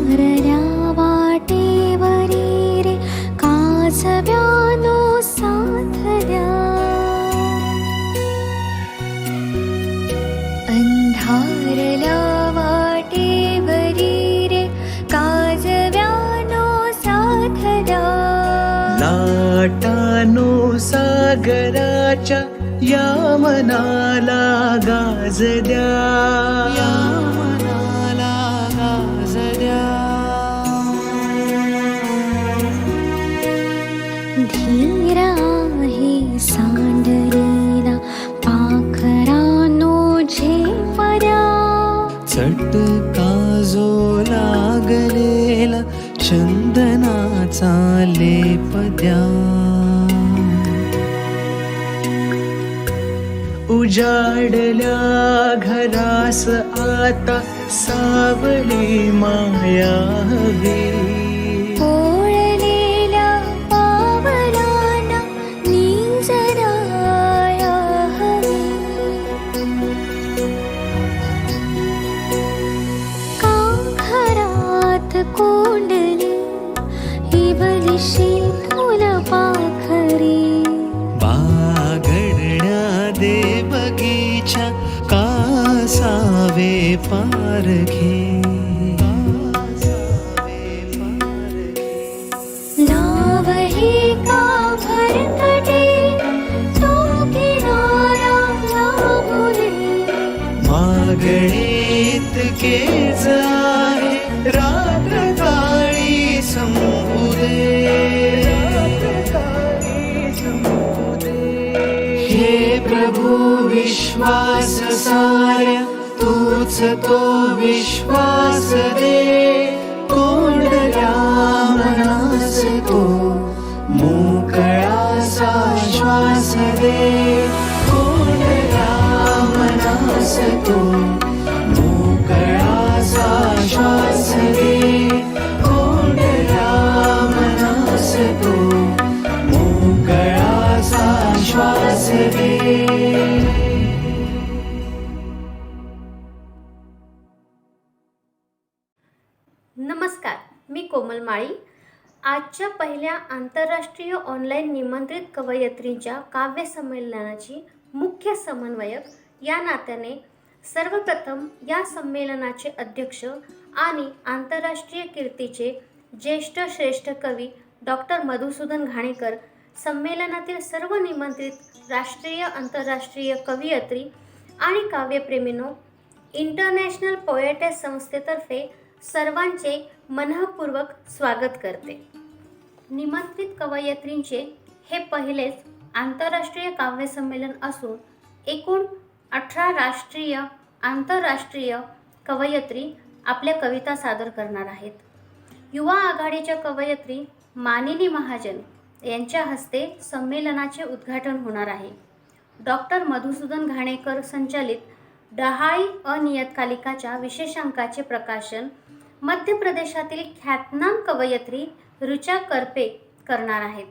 अंधारल्या वाटेवरी रे काजव्यानो साधल्या. अंधारल्या वाटेवरी रे काजव्यानो साधल्या. लाटानो सागराच्या या मनाला गाज द्या, या मनाला गाज द्या. धीर आहे सांडलेला पाखरानो झेपऱ्या. चटका जो लागलेला चंदनाचा लेप द्या. उजाडल्या घरास आता सावली माया हवी. पोळलेल्या पावलांना निजराया हवी. का घरात कोंडली इबलीशी फुलपाखरी. बागडण्या दे बगीचा कासावे पारखे. नाव हे का भरकटे तो किनारा लाभुले. मागणीत केज आहे रात्र काळी संपू दे. हे प्रभू विश्वास साऱ्या तूच तो विश्वास दे. कोंडल्या मनास तो मोकळासा श्वास दे. कोंडल्या मनास तो मोकळासा श्वास दे. कोंडल्या मनास तो मोकळासा श्वास दे. नमस्कार, मी कोमल माळी. आजच्या पहिल्या आंतरराष्ट्रीय ऑनलाईन निमंत्रित कवयित्रींच्या काव्य संमेलनाची मुख्य समन्वयक या नात्याने सर्वप्रथम या संमेलनाचे अध्यक्ष आणि आंतरराष्ट्रीय कीर्तीचे ज्येष्ठ श्रेष्ठ कवी डॉक्टर मधुसूदन घाणेकर, संमेलनातील सर्व निमंत्रित राष्ट्रीय आंतरराष्ट्रीय कवयित्री आणि काव्यप्रेमींनो, इंटरनॅशनल पोएटेस संस्थेतर्फे सर्वांचे मनःपूर्वक स्वागत करते. निमंत्रित कवयित्रींचे हे पहिलेच आंतरराष्ट्रीय काव्य संमेलन असून एकूण 18 राष्ट्रीय आंतरराष्ट्रीय कवयित्री आपल्या कविता सादर करणार आहेत. युवा आघाडीच्या कवयित्री मानिनी महाजन यांच्या हस्ते संमेलनाचे उद्घाटन होणार आहे. डॉक्टर मधुसूदन घाणेकर संचालित डहाळी अनियतकालिकाच्या विशेषांकाचे प्रकाशन मध्य प्रदेशातील ख्यातनाम कवयित्री ऋचा करपे करणार आहेत.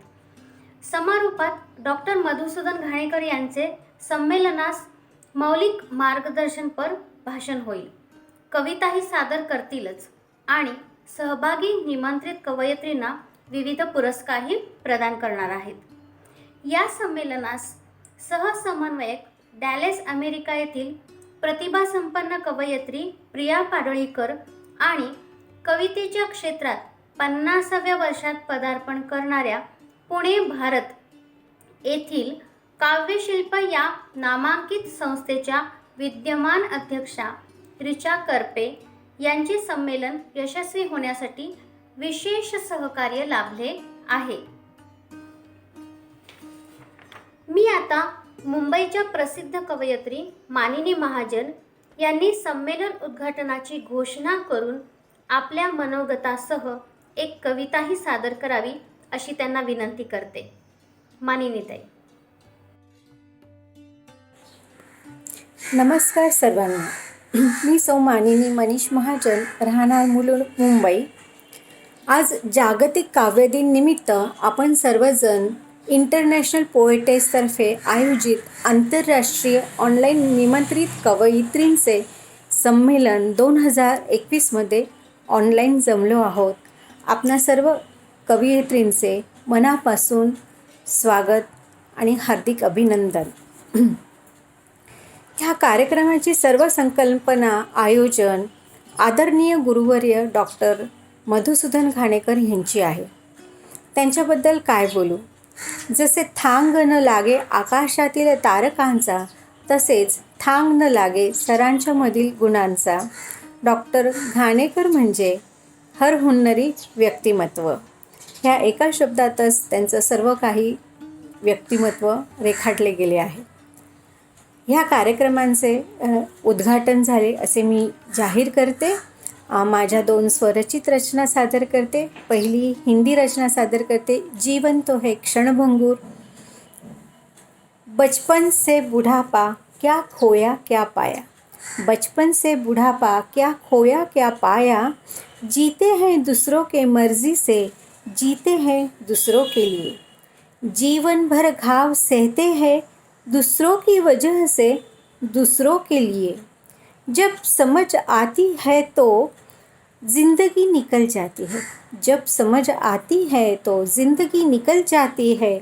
समारोपात डॉक्टर मधुसूदन घाणेकर यांचे संमेलनास मौलिक मार्गदर्शनपर भाषण होईल. कविताही सादर करतीलच आणि सहभागी निमंत्रित कवयित्रींना विविध पुरस्कारही प्रदान करणार आहेत. या संमेलनास सहसमन्वयक डॅलेस अमेरिका येथील प्रतिभासंपन्न कवयित्री प्रिया पाडळीकर आणि कवितेच्या क्षेत्रात 50व्या वर्षात पदार्पण करणाऱ्या पुणे भारत येथील काव्यशिल्प या नामांकित संस्थेच्या विद्यमान अध्यक्षा ऋचा करपे यांचे संमेलन यशस्वी होण्यासाठी विशेष सहकार्य लाभले आहे. मी आता मुंबईच्या प्रसिद्ध कवयित्री मानिनी महाजन यांनी संमेलन उद्घाटनाची घोषणा करून आपल्या मनोगतासह एक कविताही सादर करावी अशी त्यांना विनंती करते. मानिनीताई. नमस्कार सर्वांना. मी सौ मानिनी मनीष महाजन, राहणार मुलुंड, मुंबई. आज जागतिक काव्यदिन निमित्त आपण सर्वजण इंटरनॅशनल पोएटेसतर्फे आयोजित आंतरराष्ट्रीय ऑनलाईन निमंत्रित कवयित्रींचे संमेलन 2021मध्ये ऑनलाईन जमलो आहोत. आपणा सर्व कवयित्रींचे मनापासून स्वागत आणि हार्दिक अभिनंदन. ह्या कार्यक्रमाची सर्व संकल्पना, आयोजन आदरणीय गुरुवर्य डॉक्टर मधुसूदन घाणेकर यांची आहे. त्यांच्याबद्दल काय बोलू. जसे थांग न लागे आकाशातील तारकांचा, तसेच थांग न लागे सरांच्या मधील गुणांचा. डॉक्टर घाणेकर म्हणजे हरहुन्नरी व्यक्तिमत्व. ह्या एका शब्दातच त्यांचं सर्व काही व्यक्तिमत्व रेखाटले गेले आहे. ह्या कार्यक्रमांचे उद्घाटन झाले असे मी जाहीर करते. माझ्या 2 स्वरचित रचना सादर करते. पहिली हिंदी रचना सादर करते. जीवन तो है क्षणभंगूर. बचपन से बुढ़ापा क्या खोया क्या पाया. बचपन से बुढ़ापा क्या खोया क्या पाया. जीते हैं दूसरों के मर्जी से, जीते हैं दूसरों के लिए. जीवन भर घाव सहते हैं दूसरों की वजह से, दूसरों के लिए. जब समझ आती है तो ज़िंदगी निकल जाती है. जब समझ आती है तो ज़िंदगी निकल जाती है.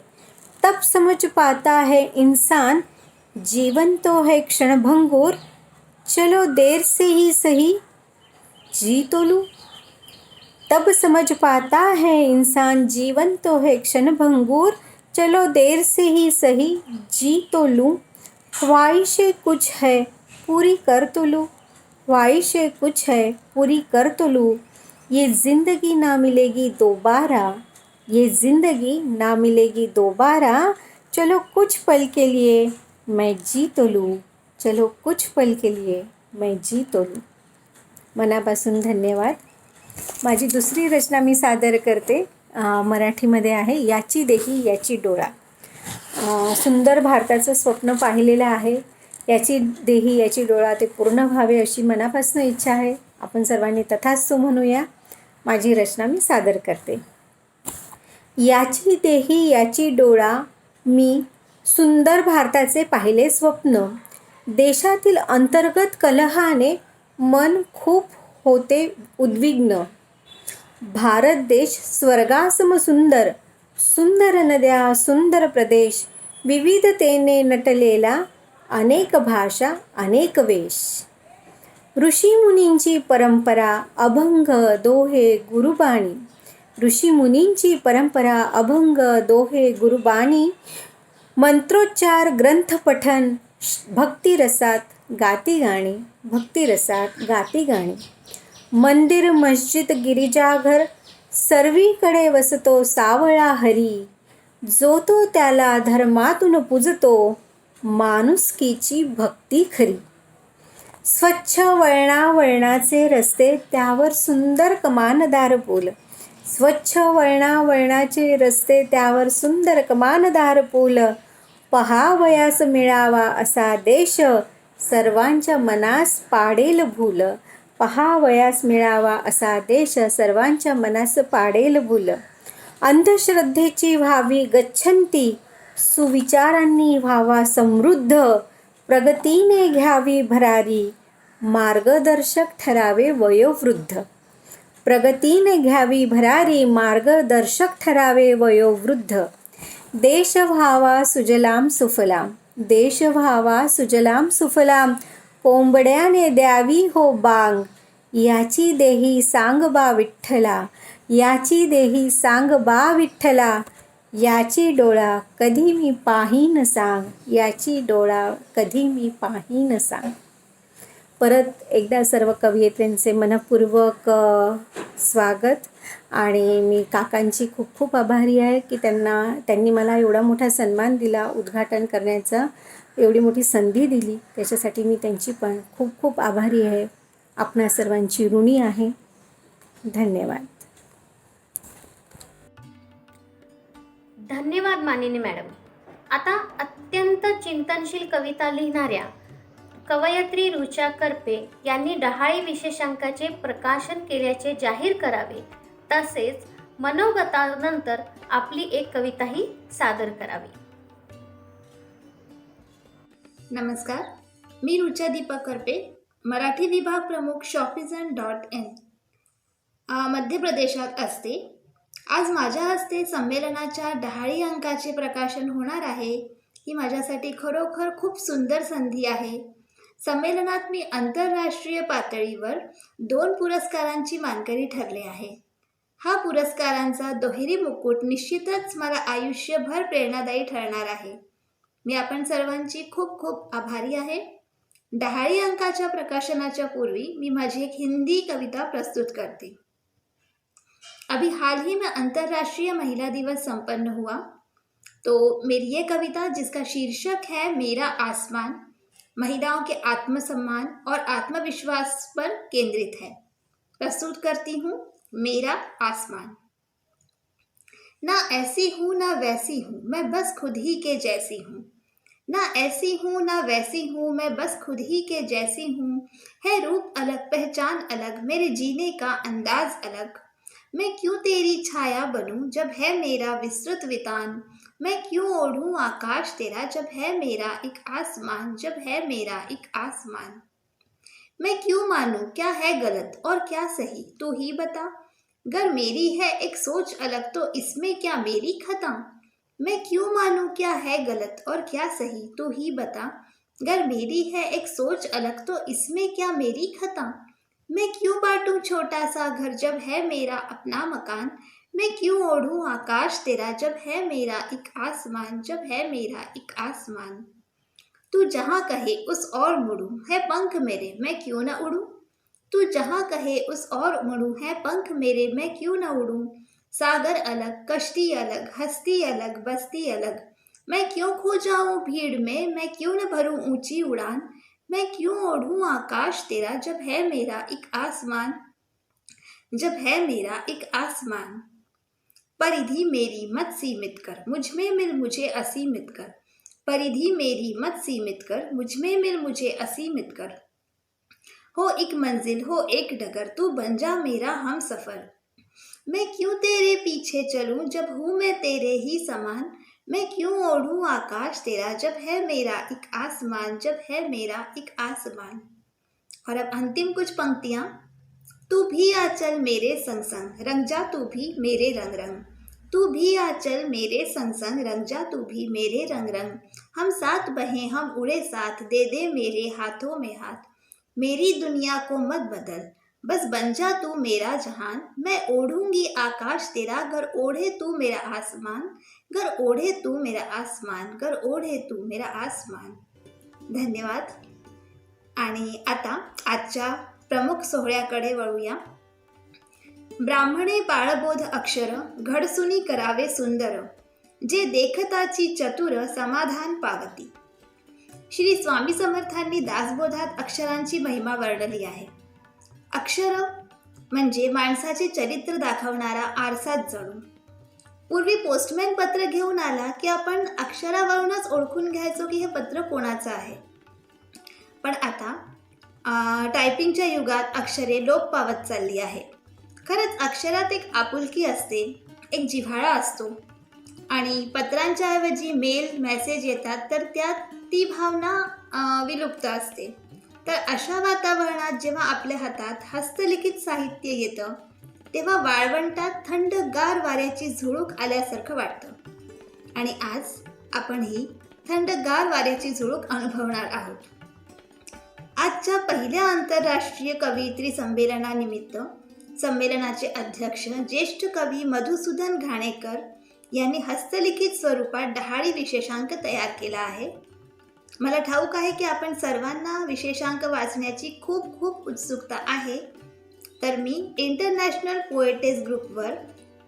तब समझ पाता है इंसान जीवन तो है क्षणभंगूर. चलो देर से ही सही जी तो लूँ. तब समझ पाता है इंसान जीवन तो है क्षणभंगूर. चलो देर से ही सही जी तो लूँ. ख्वाहिशें कुछ है पूरी कर तो लूँ. ख्वाहिशें कुछ है पूरी कर तो लूँ. ये ज़िंदगी ना मिलेगी दोबारा. ये ज़िंदगी ना मिलेगी दोबारा. चलो कुछ पल के लिए मैं जी तो लूँ. चलो कुछ पल के लिए मैं जी तो लूँ. मनापासून धन्यवाद. माझी दुसरी रचना मी सादर करते. मराठीमध्ये आहे. याची देही याची डोळा. सुंदर भारताचं स्वप्न पाहिलेलं आहे. याची देही याची डोळा ते पूर्ण व्हावे अशी मनापासून इच्छा आहे. आपण सर्वांनी तथास्तु म्हणूया. माझी रचना मी सादर करते. याची देही याची डोळा मी सुंदर भारताचे पाहिले स्वप्न. देशातील अंतर्गत कलहाने मन खूप होते उद्विग्न. भारत देश स्वर्गासम सुंदर. सुंदर नद्या सुंदर प्रदेश. विविधतेने नटलेला अनेक भाषा अनेक वेश. ऋषीमुनींची परंपरा अभंग दोहे गुरुबाणी. ऋषीमुनींची परंपरा अभंग दोहे गुरुबाणी. मंत्रोच्चार ग्रंथपठन भक्तिरसात गाती गाणी. भक्तिरसात गाती गाणी. मंदिर मस्जिद गिरिजाघर सर्वीकडे वसतो सावळा हरी. जो तो त्याला धर्मातून पूजतो माणुसकीची भक्ती खरी. स्वच्छ वळणावळणाचे रस्ते त्यावर सुंदर कमानदार पूल. स्वच्छ वळणावळणाचे रस्ते त्यावर सुंदर कमानदार पूल. पहावयास मिळावा असा देश सर्वांच्या मनास पाडेल भूल. पहावयास मिळावा असा देश सर्वांच्या मनास पाडेल भूल. अंधश्रद्धेची व्हावी गच्छंती. सुविचारांनी व्हावा समृद्ध. प्रगतीने घ्यावी भरारी. मार्गदर्शक ठरावे वयोवृद्ध. प्रगतीने घ्यावी भरारी. मार्गदर्शक ठरावे वयोवृद्ध. देश व्हावा सुजलाम सुफलाम. देश व्हावा सुजलाम सुफलाम. कोंबड्याने द्यावी हो बांग. याची देही सांग बा विठ्ठला. याची देही सांग बा विठ्ठला. याची डोळा कधी मी पाहीन सांग. याची डोळा कधी मी पाहीन सांग. परत एकदा सर्व कवयित्रींचे मनपूर्वक स्वागत. आणि मी काकांची खूप खूप आभारी आहे की त्यांनी मला एवढा मोठा सन्मान दिला, उद्घाटन करण्याचा एवढी मोठी संधी दिली. त्याच्यासाठी मी त्यांची पण खूप खूप आभारी आहे. आपणा सर्वांची ऋणी आहे. धन्यवाद. धन्यवाद मानिनी मॅडम. आता अत्यंत चिंतनशील कविता लिहिणाऱ्या कवयित्री ऋचा करपे यांनी डहाळी विशेषांकाचे प्रकाशन केल्याचे जाहीर करावे. तसेच मनोगतानंतर आपली एक कविताही सादर करावी. नमस्कार, मी ऋचा दीपक करपे, मराठी विभाग प्रमुख शॉपिझन.in. मध्य प्रदेशात असते. आज माझ्या हस्ते संमेलनाच्या डहाळी अंकाचे प्रकाशन होणार आहे. ही माझ्यासाठी खरोखर खूप सुंदर संधी आहे. संमेलनात मी आंतरराष्ट्रीय पातळीवर 2 पुरस्कारांची मानकरी ठरले आहे. हा पुरस्कारांचा दुहेरी मुकुट निश्चितच मला आयुष्यभर प्रेरणादायी ठरणार आहे. मी आपण सर्वांची खूप खूप आभारी आहे. डहाळी अंकाच्या प्रकाशनाच्या पूर्वी मी माझी एक हिंदी कविता प्रस्तुत करते. अभी हाल ही में अंतर्राष्ट्रीय महिला दिवस संपन्न हुआ, तो मेरी ये कविता जिसका शीर्षक है मेरा आसमान, महिलाओं के आत्मसम्मान और आत्मविश्वास पर केंद्रित है. प्रस्तुत करती हूँ मेरा आसमान. ना ऐसी हूँ ना वैसी हूँ, मैं बस खुद ही के जैसी हूँ. ना ऐसी हूँ ना वैसी हूँ, मैं बस खुद ही के जैसी हूँ. है रूप अलग, पहचान अलग, मेरे जीने का अंदाज अलग. मैं क्यों तेरी छाया बनूं जब है मेरा विस्तृत वितान. मैं क्यों ओढ़ूं आकाश तेरा जब है मेरा एक आसमान, जब है मेरा एक आसमान. मैं क्यों मानूं क्या है गलत और क्या सही, तू ही बता. गर मेरी है एक सोच अलग तो इसमें क्या मेरी खता. मैं क्यों मानूं क्या है गलत और क्या सही, तू ही बता. गर मेरी है एक सोच अलग तो इसमें क्या मेरी खता. मैं क्यों बांटूं छोटा सा घर जब है मेरा अपना मकान. मैं क्यों ओढ़ूं आकाश तेरा जब है मेरा एक आसमान, जब है मेरा एक आसमान. तू जहाँ कहे उस और मुड़ूं, है पंख मेरे मैं क्यों न उड़ूं. तू जहाँ कहे उस और मुड़ूं, है पंख मेरे मैं क्यों न उड़ूं. सागर अलग, कश्ती अलग, हस्ती अलग, बस्ती अलग. मैं क्यों खो जाऊं भीड़ में, मैं क्यों न भरूं ऊंची उड़ान. मैं क्यों ओढ़ूं आकाश तेरा जब है मेरा एक आसमान, जब है मेरा एक आसमान. परिधि मेरी मत सीमित कर, मुझ में मिल मुझे असीमित कर. परिधि मेरी मत सीमित कर, मुझ में मिल मुझे असीमित कर. हो एक मंजिल हो एक डगर, तू बन जा मेरा हम सफ़र. मैं क्यों तेरे पीछे चलूं जब हूँ मैं तेरे ही समान. मैं क्यों ओढ़ूं आकाश तेरा जब है मेरा एक आसमान, जब है मेरा एक आसमान. और अब अंतिम कुछ पंक्तियाँ. तू भी आ चल मेरे संग संग, रंग जा तू भी मेरे रंग रंग. तू भी आ चल मेरे संग संग, रंग जा तू भी मेरे रंग रंग. हम साथ बहें हम उड़े साथ, दे दे मेरे हाथों में हाथ. मेरी दुनिया को मत बदल, बस बन जा तू मेरा जहान. मैं ओढ़ूंगी आकाश तेरा, घर ओढ़े तू मेरा आसमान. घर ओढ़े तू मेरा आसमान, घर ओढ़े तू मेरा आसमान. धन्यवाद. आणि आता आजच्या प्रमुख सोहळ्याकडे वळूया. ब्राह्मणे बाळबोध अक्षर, घडसुनी करावे सुंदर. जे देखताची चतुर, समाधान पावती. श्री स्वामी समर्थांनी दासबोधात अक्षरांची महिमा वर्णली आहे. अक्षर म्हणजे माणसाचे चरित्र दाखवणारा आरसाच जणू. पूर्वी पोस्टमॅन पत्र घेऊन आला की आपण अक्षरावरूनच ओळखून घ्यायचो की हे पत्र कोणाचं आहे. पण आता टायपिंगच्या युगात अक्षरे लोप पावत चालली आहे. खरंच अक्षरात एक आपुलकी असते, एक जिव्हाळा असतो. आणि पत्रांच्या ऐवजी मेल मेसेज येतात तर त्यात ती भावना विलुप्त असते. तर अशा वातावरणात जेव्हा आपल्या हातात हस्तलिखित साहित्य येतं तेव्हा वाळवंटात थंडगार वाऱ्याची झुळूक आल्यासारखं वाटतं. आणि आज आपण ही थंडगार वाऱ्याची झुळूक अनुभवणार आहोत. आजच्या पहिल्या आंतरराष्ट्रीय कवयित्री संमेलनानिमित्त संमेलनाचे अध्यक्ष ज्येष्ठ कवी मधुसूदन घाणेकर यांनी हस्तलिखित स्वरूपात डहाळी विशेषांक तयार केला आहे. मला ठाऊक आहे की आपण सर्वांना विशेषांक वाचण्याची खूप खूप उत्सुकता आहे. तर मी इंटरनॅशनल पोएटेस ग्रुपवर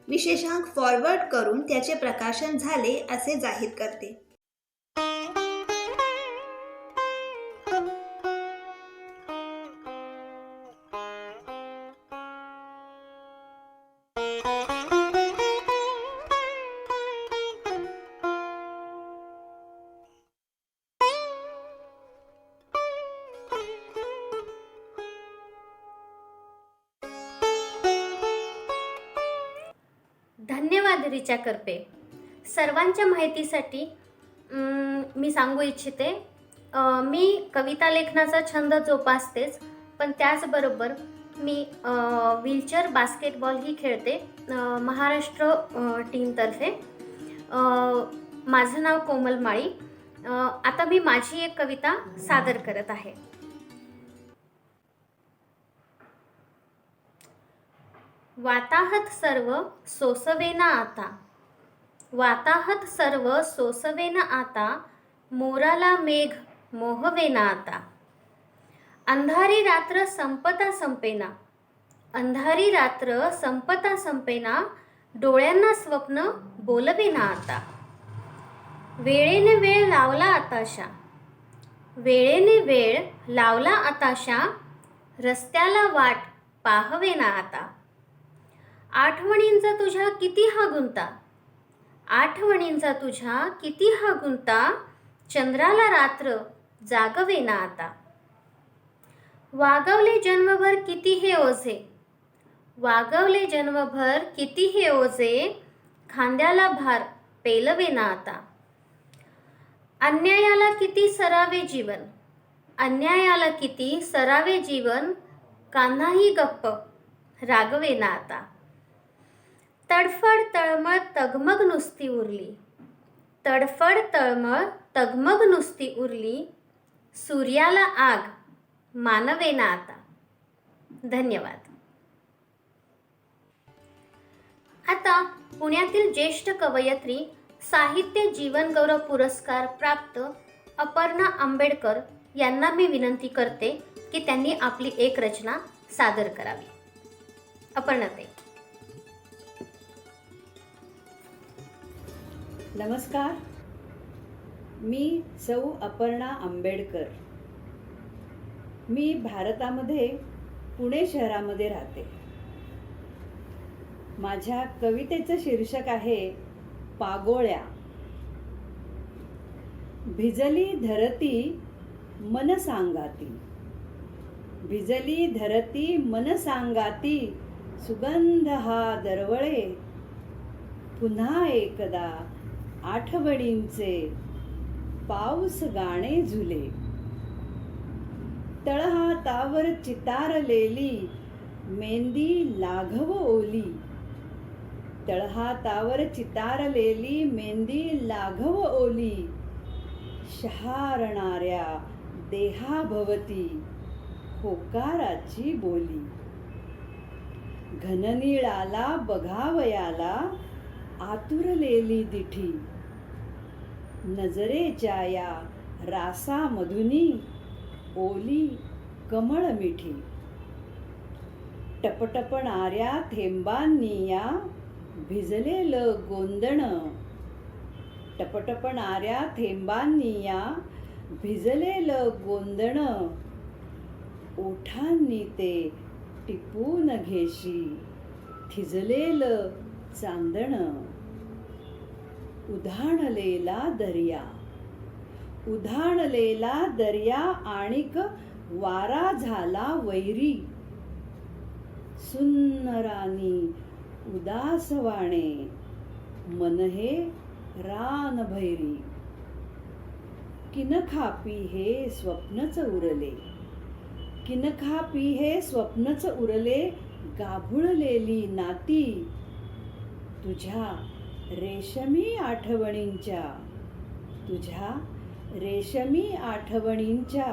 विशेषांक फॉरवर्ड करून त्याचे प्रकाशन झाले असे जाहीर करते. धन्यवाद रिचा करपे. सर्वांच्या माहितीसाठी मी सांगू इच्छिते, मी कविता लेखनाचा छंद जोपासतेच, पण त्याचबरोबर मी व्हीलचेअर बास्केटबॉल ही खेळते महाराष्ट्र टीमतर्फे. माझं नाव कोमल माळी. आता मी माझी एक कविता सादर करत आहे. वाताहत सर्व सोसवेना आता, वाताहत सर्व सोसवेना आता, मोराला मेघ मोहवेना आता. अंधारी रात्र संपता संपेना, अंधारी रात्र संपता संपेना, डोळ्यांना स्वप्न बोलवेना आता. वेळेने वेळ लावला आताशा, वेळेने वेळ लावला आताशा, रस्त्याला वाट पाहवेना आता. आठवणींचा तुझ्या किती हा गुंता, आठवणींचा तुझ्या किती हा गुंता, चंद्राला रात्र जागवेना आता. वागवले जन्मभर किती हे ओझे, वागवले जन्मभर किती हे ओझे, खांद्याला भार पेलवेना आता. अन्यायाला किती सरावे जीवन, अन्यायाला किती सरावे जीवन, कान्हाही गप्प रागवेना आता. तडफड तळमळ तगमग नुसती उरली, तडफड तळमळ तगमग नुसती उरली, सूर्याला आग मानवेना आता. धन्यवाद. आता पुण्यातील ज्येष्ठ कवयित्री, साहित्य जीवनगौरव पुरस्कार प्राप्त अपर्णा आंबेडकर यांना मी विनंती करते की त्यांनी आपली एक रचना सादर करावी. अपर्णाताई. नमस्कार, मी सौ अपर्णा आंबेडकर. मी भारतामध्ये पुणे शहरामध्ये राहते. माझ्या कवितेचं शीर्षक आहे पागोळ्या. भिजली धरती मन सांगाती, भिजली धरती मन सांगाती, सुगंध हा दरवळे, पुन्हा एकदा आठवणींचे पाऊस गाणे झुले. तळहातावर चितारलेली मेंदी लाघव ओली, तळहातावर चितारलेली मेंदी लाघव ओली, शहारणाऱ्या देहाभवती होकाराची बोली. घननीळाला बघावयाला आतुरलेली दिठी, नजरेच्या या रासामधुनी ओली कमळ मिठी. टपटपणाऱ्या थेंबांनी या भिजलेलं गोंदण, टपटपणाऱ्या थेंबांनी या भिजलेलं गोंदण, ओठांनी ते टिपून घेशी थिजलेलं चांदण. उधाणलेला दर्या, उधाणलेला दर्या आणिक वारा झाला वैरी, सुन्नरानी उदासवाणे मन हे रानभैरी. किनखापी हे स्वप्नच उरले, किनखापी हे स्वप्नच उरले, गाभुळलेली नाती तुझ्या रेशमी आठवणींच्या, तुझ्या रेशमी आठवणींच्या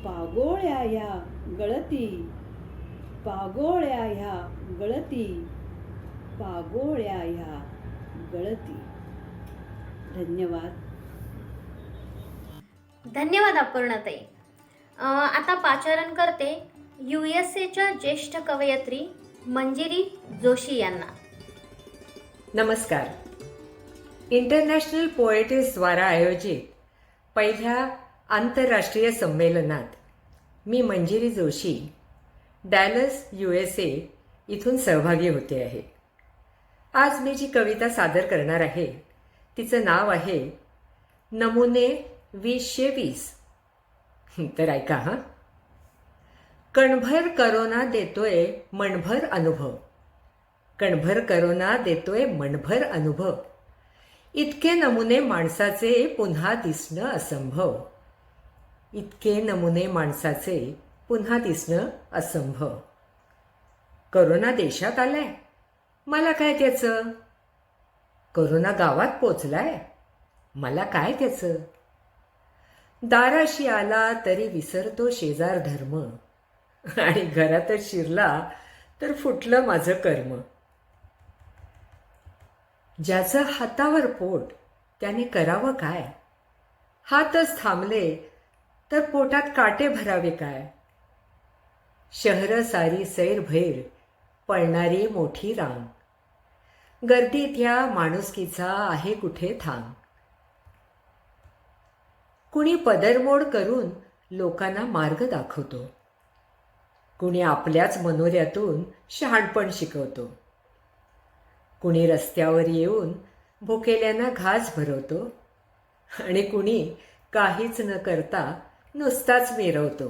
पागोळ्या ह्या गळती, पागोळ्या ह्या गळती, पागोळ्या ह्या गळती. धन्यवाद. धन्यवाद अपर्णाताई. आता पाचारण करते USA ज्येष्ठ कवयित्री मंजिरी जोशी यांना. नमस्कार. इंटरनॅशनल पोएट्स द्वारा आयोजित पहिल्या आंतरराष्ट्रीय संमेलनात मी मंजिरी जोशी डॅलस USA इथून सहभागी होते आहे. आज मी जी कविता सादर करणार आहे तिचं नाव आहे नमुने 2020. तर ऐका हा. कणभर करोना देतोय मनभर अनुभव, कणभर करोना देतोय मनभर अनुभव, इतके नमुने माणसाचे पुन्हा दिसणं असंभव, इतके नमुने माणसाचे पुन्हा दिसणं असंभव. करोना देशात आलाय, मला काय त्याचं? करोना गावात पोचलाय, मला काय त्याचं? दाराशी आला तरी विसरतो शेजार धर्म, आणि घरातच शिरला तर फुटलं माझं कर्म. ज्याचं हातावर पोट त्याने करावं काय? हातच थांबले तर पोटात काटे भरावे काय? शहरं सारी सैरभैर, पळणारी मोठी रांग, गर्दीत या माणुसकीचा आहे कुठे थांब. कुणी पदरमोड करून लोकांना मार्ग दाखवतो, कुणी आपल्याच मनोऱ्यातून शहाणपण शिकवतो, कुणी रस्त्यावर येऊन भुकेल्यांना घास भरवतो, आणि कुणी काहीच न करता नुसताच मिरवतो.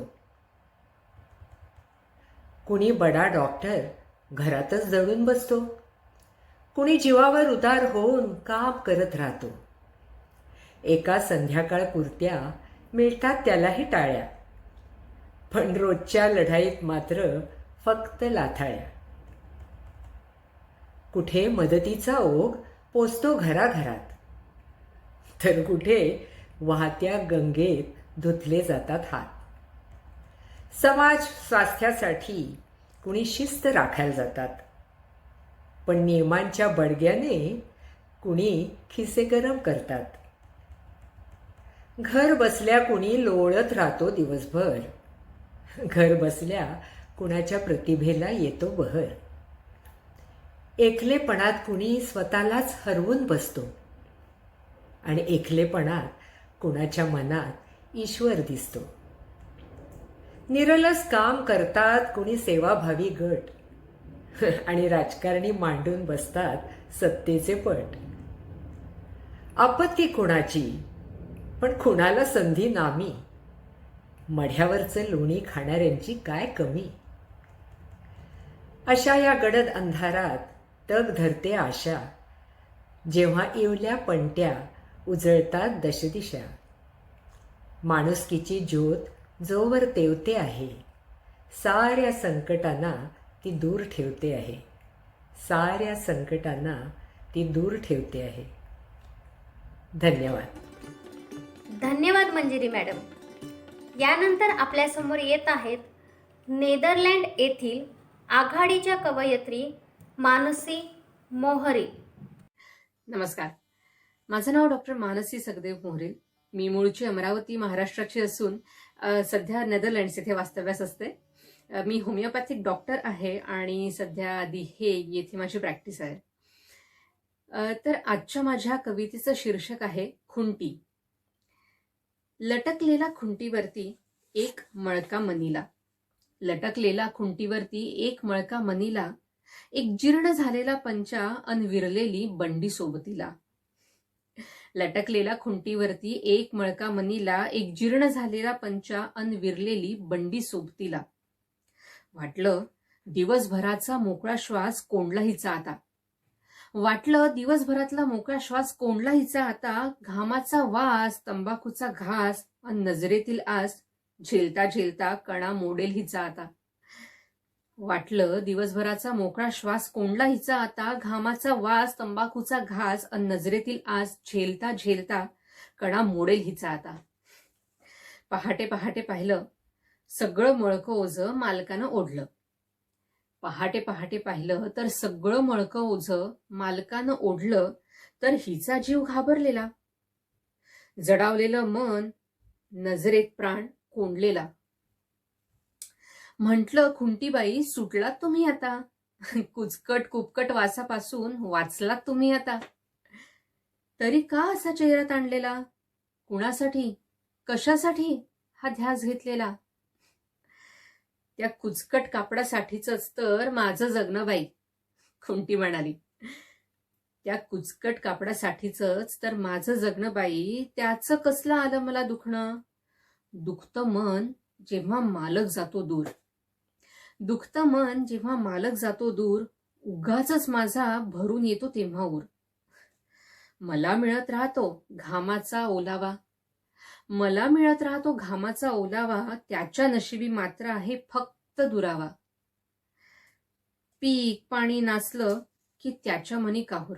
कुणी बडा डॉक्टर घरातच दडून बसतो, कुणी जीवावर उदार होऊन काम करत राहतो. एका संध्याकाळपुरत्या मिळतात त्यालाही टाळ्या, पण रोजच्या लढाईत मात्र फक्त लाथाळ्या. कुठे मदतीचा ओघ पोचतो घराघरात, तर कुठे वाहत्या गंगेत धुतले जातात हात. समाज स्वास्थ्यासाठी कुणी शिस्त राखायला जातात, पण नियमांच्या बडग्याने कुणी खिसे गरम करतात. घर बसल्या कुणी लोळत राहतो दिवसभर, घर बसल्या कुणाच्या प्रतिभेला येतो बहर. एकलेपणात कुणी स्वतःलाच हरवून बसतो, आणि एकलेपणात कुणाच्या मनात ईश्वर दिसतो. निरलस काम करतात कुणी सेवाभावी गट, आणि राजकारणी मांडून बसतात सत्तेचे पट. आपत्ती कुणाची, पण कुणाला संधी नामी, मढ्यावरचं लोणी खाणाऱ्यांची काय कमी. अशा या गडद अंधारात तग धरते आशा, जेव्हा इवल्या पणत्या उजळतात दशदिशा. माणुसकीची ज्योत जोवर तेवते आहे, साऱ्या संकटांना ती दूर ठेवते आहे, साऱ्या संकटांना ती दूर ठेवते आहे. धन्यवाद. धन्यवाद मंजिरी मॅडम. यानंतर आपल्यासमोर येत आहेत नेदरलँड येथील आघाडीच्या कवयित्री मानसी मोहरे. नमस्कार, माझं नाव डॉक्टर मानसी सगदेव मोहरे. मी मूळची अमरावती महाराष्ट्राची असून सध्या नेदरलँड्स येथे वास्तव्यास असते. मी होमिओपॅथिक डॉक्टर आहे आणि सध्या दिहे येथे माझी प्रॅक्टिस आहे. तर आजच्या माझ्या कवितेचं शीर्षक आहे खुंटी. लटकलेला खुंटीवरती एक मळका मनीला, लटकलेला खुंटीवरती एक मळका मनीला, एक जीर्ण झालेला पंचा अन विरलेली बंडी सोबतीला. लटकलेला खुंटीवरती एक मळका मनीला, एक जीर्ण झालेला पंचा अन विरलेली बंडी सोबतीला. वाटलं दिवसभराचा मोकळा श्वास कोंडला हिचा आता, वाटलं दिवसभरातला मोकळा श्वास कोंडला हिचा आता. घामाचा वास, तंबाखूचा घास अन नजरेतील आस, झेलता झेलता कणा मोडेल हिचा आता. वाटलं दिवसभराचा मोकळा श्वास कोंडला हिचा आता. घामाचा वास, तंबाखूचा घास अन नजरेतील आस, झेलता झेलता कणा मोडेल हिचा आता. पहाटे पहाटे पाहिलं सगळं मळकं ओझं मालकानं ओढलं. पहाटे पहाटे पाहिलं तर सगळं मळकं ओझं मालकानं ओढलं, तर हिचा जीव घाबरलेला. जडावलेलं मन, नजरेत प्राण कोंडलेला. म्हंटलं खुंटीबाई सुटलात तुम्ही आता, कुचकट कुपकट वासापासून वाचलात तुम्ही आता. तरी का असा चेहरा ताणलेला, कुणासाठी कशासाठी हा ध्यास घेतलेला. त्या कुचकट कापडासाठीच तर माझं जगणं बाई, खुंटी म्हणाली. त्या कुचकट कापडासाठीच तर माझं जगणं बाई, त्याचं कसलं आलं मला दुखणं. दुखतं मन जेव्हा मालक जातो दूर, दुखतं मन जेव्हा मालक जातो दूर, उगाचच माझा भरून येतो तेव्हा ऊर. मला मिळत राहतो घामाचा ओलावा, मला मिळत राहतो घामाचा ओलावा, त्याच्या नशिबी मात्र आहे फक्त दुरावा. पीक पाणी नाचलं की त्याच्या मनी काहूर.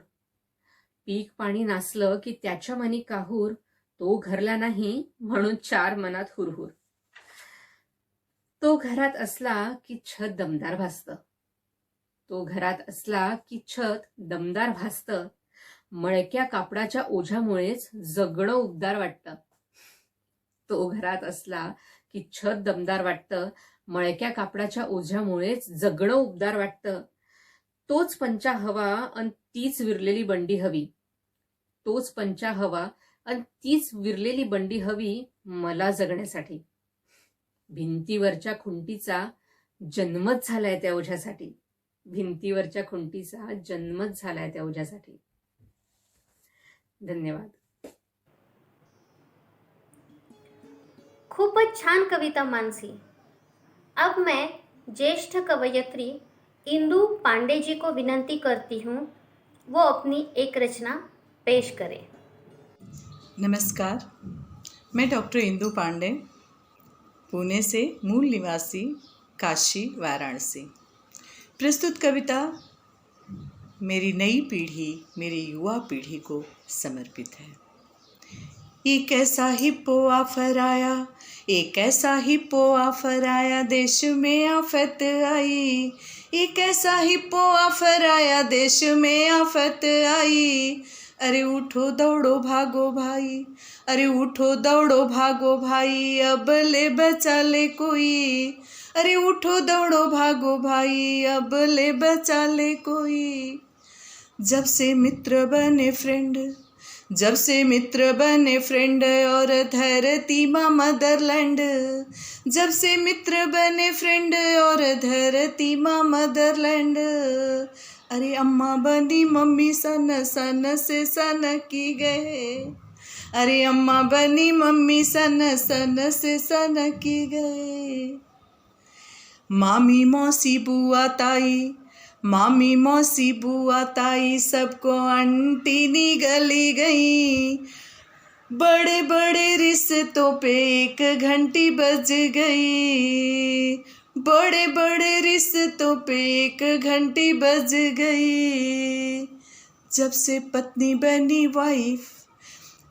पीक पाणी नाचलं की त्याच्या मनी काहूर. तो घरला नाही म्हणून चार मनात हुरहुर. तो घरात असला की छत दमदार भासतं. तो घरात असला की छत दमदार भासतं. मळक्या कापडाच्या ओझ्यामुळेच जगणं उबदार वाटतं. तो घरात असला की छत दमदार वाटतं. मळक्या कापडाच्या ओझ्यामुळेच जगणं उबदार वाटतं. तोच पंचा हवा अन तीच विरलेली बंडी हवी. तोच पंचा हवा अन तीच विरलेली बंडी हवी मला जगण्यासाठी. भिंतीवरच्या खुंटीचा जन्मच झालाय त्या ओझ्यासाठी. भिंतीवरच्या खुंटीचा जन्मच झालाय त्या ओझ्यासाठी. धन्यवाद. खूपच छान कविता मानसी. अब मैं ज्येष्ठ कवयित्री इंदु पांडे जी को विनंती करती हूँ वो अपनी एक रचना पेश करें. नमस्कार, मैं डॉक्टर इंदु पांडे, पुणे से मूल निवासी, काशी वाराणसी. प्रस्तुत कविता मेरी नई पीढ़ी, मेरी युवा पीढ़ी को समर्पित है. एक ऐसा हिप्पो आफर आया, एक ऐसा हिप्पो आफर आया, देश में आफत आई. एक ऐसा हिप्पो आफर आया, देश में आफत आई. अरे उठो दौड़ो भागो भाई, अरे उठो दौड़ो भागो भाई, अब ले बचा ले कोई. अरे उठो दौड़ो भागो भाई, अब ले बचा ले कोई. जब से मित्र बने फ्रेंड, जब से मित्र बने फ्रेंड और धरती माँ मदरलैंड. जब से मित्र बने फ्रेंड और धरती माँ मदरलैंड. अरे अम्मा बनी मम्मी सन सन से सन की गए. अरे अम्मा बनी मम्मी सन सन से सन की गए. मामी मौसी बुआ ताई, मामी मौसी बुआ ताई, सबको आंटी निगली गई. बड़े बड़े रिश्तों पे एक घंटी बज गई. बड़े बड़े रिश्तों पे एक घंटी बज गई. जब से पत्नी बनी वाइफ,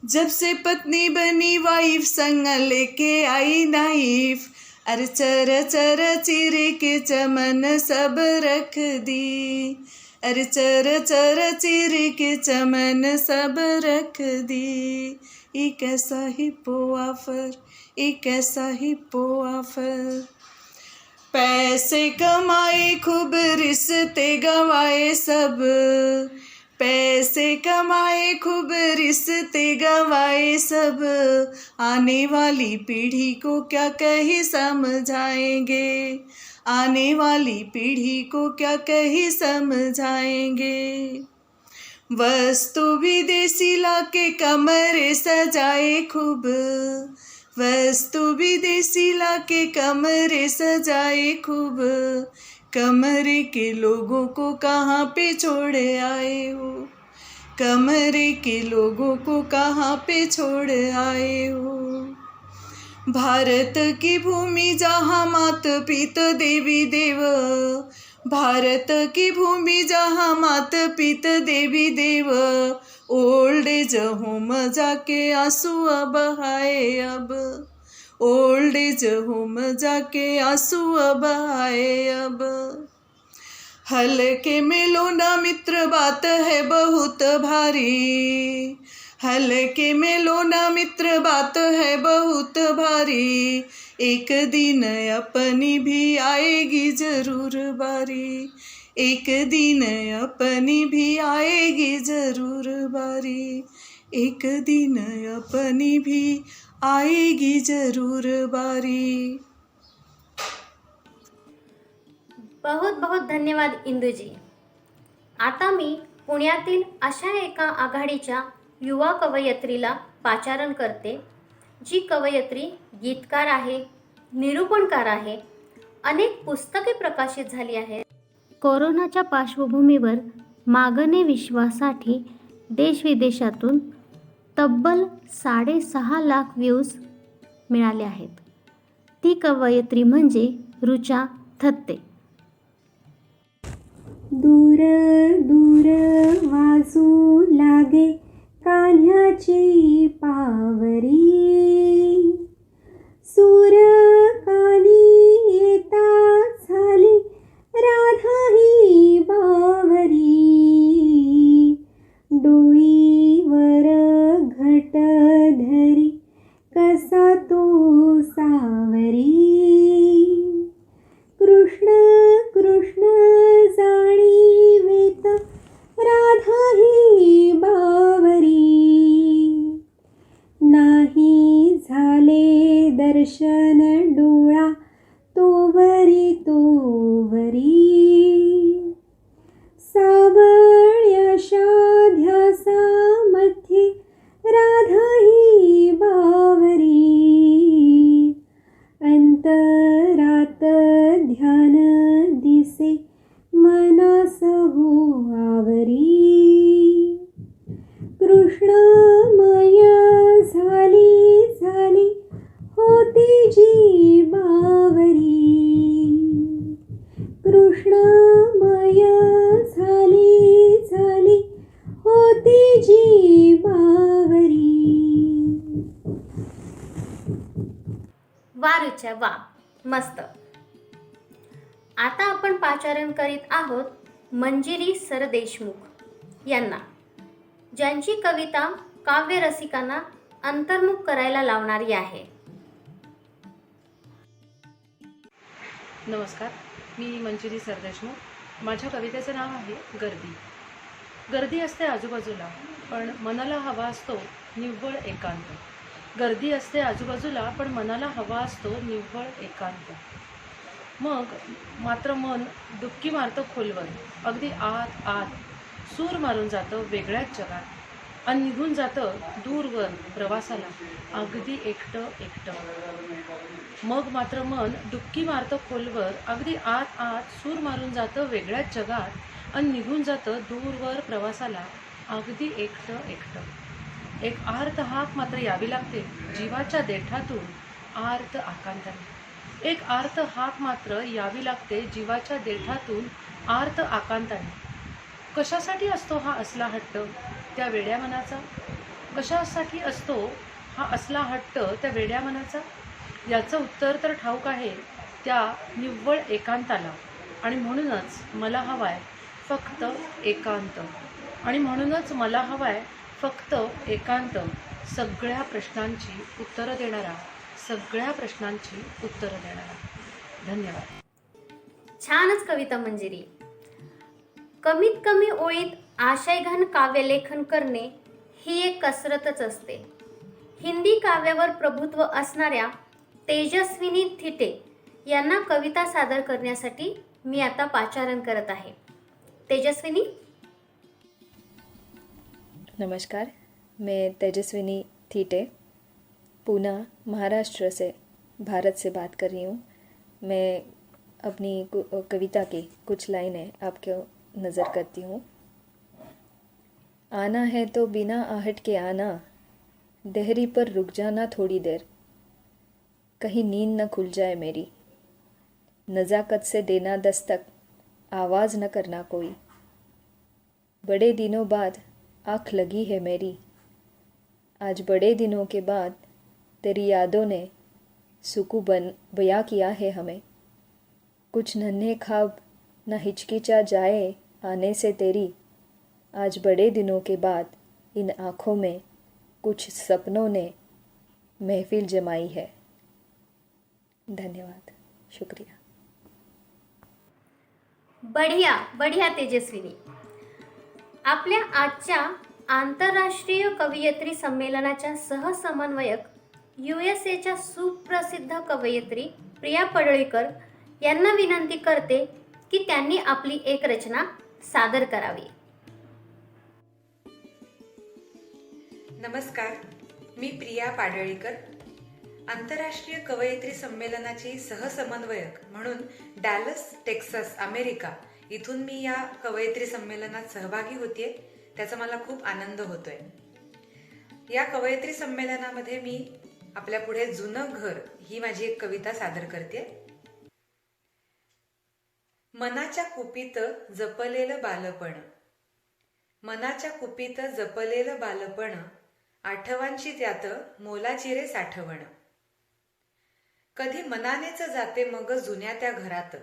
जब से पत्नी बनी वाइफ, संग लेके आई नाइफ. अरे चर चर चिर के चमन सब रख दी. अरे चर चर चिर के चमन सब रख दी. एक ऐसा हिप्पो आफर, एक ऐसा हिप्पो आफर. पैसे कमाए खूब रिश्ते गवाए सब. पैसे कमाए खूब रिश्ते गवाए सब. आने वाली पीढ़ी को क्या कही समझाएंगे. आने वाली पीढ़ी को क्या कही समझाएंगे. वस्तु विदेशी लाके कमरे सजाए खूब. वस्तु विदेशी लाके कमरे सजाए खूब. कमरे के लोगों को कहाँ पे छोड़ आए हो. कमरे के लोगों को कहाँ पे छोड़ आए हो. भारत की भूमि जहाँ मात पिता देवी देव. भारत की भूमि जहाँ मात पिता देवी देव. ओल्ड एज होम जाके आंसू बहाए अब. ओल्ड एज होम जाके आंसू बहाए अब. हल्के में लो ना मित्र बात है बहुत भारी. हल्के में लो ना मित्र बात है बहुत भारी. एक दिन अपनी भी आएगी जरूर बारी. एक दिन अपनी भी आएगी जरूर बारी. एक दिन अपनी भी आएगी जरूर बारी. बहुत बहुत धन्यवाद इंदूजी. आता मी पुण्यातील अशा एका आघाडीच्या युवा कवयित्रीला पाचारण करते, जी कवयित्री गीतकार आहे, निरूपणकार आहे, अनेक पुस्तके प्रकाशित झाली आहेत. कोरोनाच्या पार्श्वभूमीवर मागणे विश्वासाठी देशविदेशातून तब्बल 6.5 लाख व्ह्यूज मिळाले आहेत. ती कवयित्री म्हणजे ऋचा थत्ते. दूर दूर वाजू लागे कान्ह्याची पावरी. सूर कानी येता झाली राधा ही बावरी. डोईवर घट धरी कसा तो सावरी. कृष्ण कृष्ण जाणीवेत राधा ही बावरी. नाही झाले दर्शन डोळा तोवरी तोवरी. सावळ्याशा ध्यासामध्ये राधा ही बावरी. अंतरात ध्यान दिसे मनास हो आवरी. कृष्णमय झाली झाली होती जी बावरी. कृष्णमय झाली झाली होती जी बावरी. वारूच्या वा मस्त. आता आपण पाचारण करीत आहोत मंजिरी सरदेशमुख यांना, ज्यांची कविता काव्य रसिकांना अंतर्मुख करायला लावणारी आहे. नमस्कार, मी मंजिरी सरदेशमुख. माझ्या कवितेचं नाव आहे गर्दी. गर्दी असते आजूबाजूला, पण मनाला हवा असतो निव्वळ एकांत. गर्दी असते आजूबाजूला, पण मनाला हवा असतो निव्वळ एकांत. मग मात्र मन डुबकी मारतं खोलवर, अगदी आत आत. सूर मारून जातं वेगळ्याच जगात आणि निघून जातं दूरवर प्रवासाला, अगदी एकटं एकटं. मग मात्र मन डुबकी मारतं खोलवर, अगदी आत आत. सूर मारून जातं वेगळ्याच जगात आणि निघून जातं दूरवर प्रवासाला, अगदी एकटं एकटं. एक आर्त हाक मात्र यावी लागते जीवाच्या देठातून आर्त आकांताने. एक आर्त हाक मात्र यावी लागते जीवाच्या देठातून आर्त आकांताने. कशासाठी असतो हा असला हट्ट त्या वेड्या मनाचा? कशासाठी असतो हा असला हट्ट त्या वेड्या मनाचा? याचं उत्तर तर ठाऊक आहे त्या निव्वळ एकांताला. आणि म्हणूनच मला हवाय फक्त एकांत. आणि म्हणूनच मला हवाय फक्त एकांत. सगळ्या प्रश्नांची उत्तरं देणारा, सगळ्या प्रश्नांची उत्तरं देणारा. धन्यवाद. छानच कविता मंजिरी. कमीत कमी ओळीत आशयघन काव्यलेखन करणे ही एक कसरतच असते. हिंदी काव्यावर प्रभुत्व असणाऱ्या तेजस्विनी थिटे यांना कविता सादर करण्यासाठी मी आता पाचारण करत आहे. तेजस्विनी. नमस्कार, मैं तेजस्विनी थीटे पूना महाराष्ट्र से भारत से बात कर रही हूँ. मैं अपनी कविता की कुछ लाइनें आपको नज़र करती हूँ. आना है तो बिना आहट के आना, देहरी पर रुक जाना थोड़ी देर, कहीं नींद न खुल जाए मेरी, नज़ाकत से देना दस्तक, आवाज़ न करना कोई, बड़े दिनों बाद आँख लगी है मेरी, आज बड़े दिनों के बाद तेरी यादों ने सुकून बयां किया है हमें, कुछ नन्हे ख्वाब न हिचकिचा जाए आने से तेरी, आज बड़े दिनों के बाद इन आँखों में कुछ सपनों ने महफिल जमाई है. धन्यवाद, शुक्रिया. बढिया बढिया तेजस्विनी. आपल्या आजच्या आंतरराष्ट्रीय कवयित्री संमेलनाच्या सहसमन्वयक USA सुप्रसिद्ध कवयित्री प्रिया पडळीकर यांना विनंती करते की त्यांनी आपली एक रचना सादर करावी. नमस्कार, मी प्रिया पाडळीकर. आंतरराष्ट्रीय कवयित्री संमेलनाची सहसमन्वयक म्हणून डॅलस, टेक्सास, अमेरिका इथून मी या कवयित्री संमेलनात सहभागी होतेय. त्याचा मला खूप आनंद होतोय. या कवयित्री संमेलनामध्ये मी आपल्या पुढे जुनं घर ही माझी एक कविता सादर करते. मनाच्या कुपीत जपलेलं बालपण, मनाच्या कुपीत जपलेलं बालपण, आठवांची त्यात मोलाची रे साठवण. कधी मनानेच जाते मग जुन्या त्या घरात,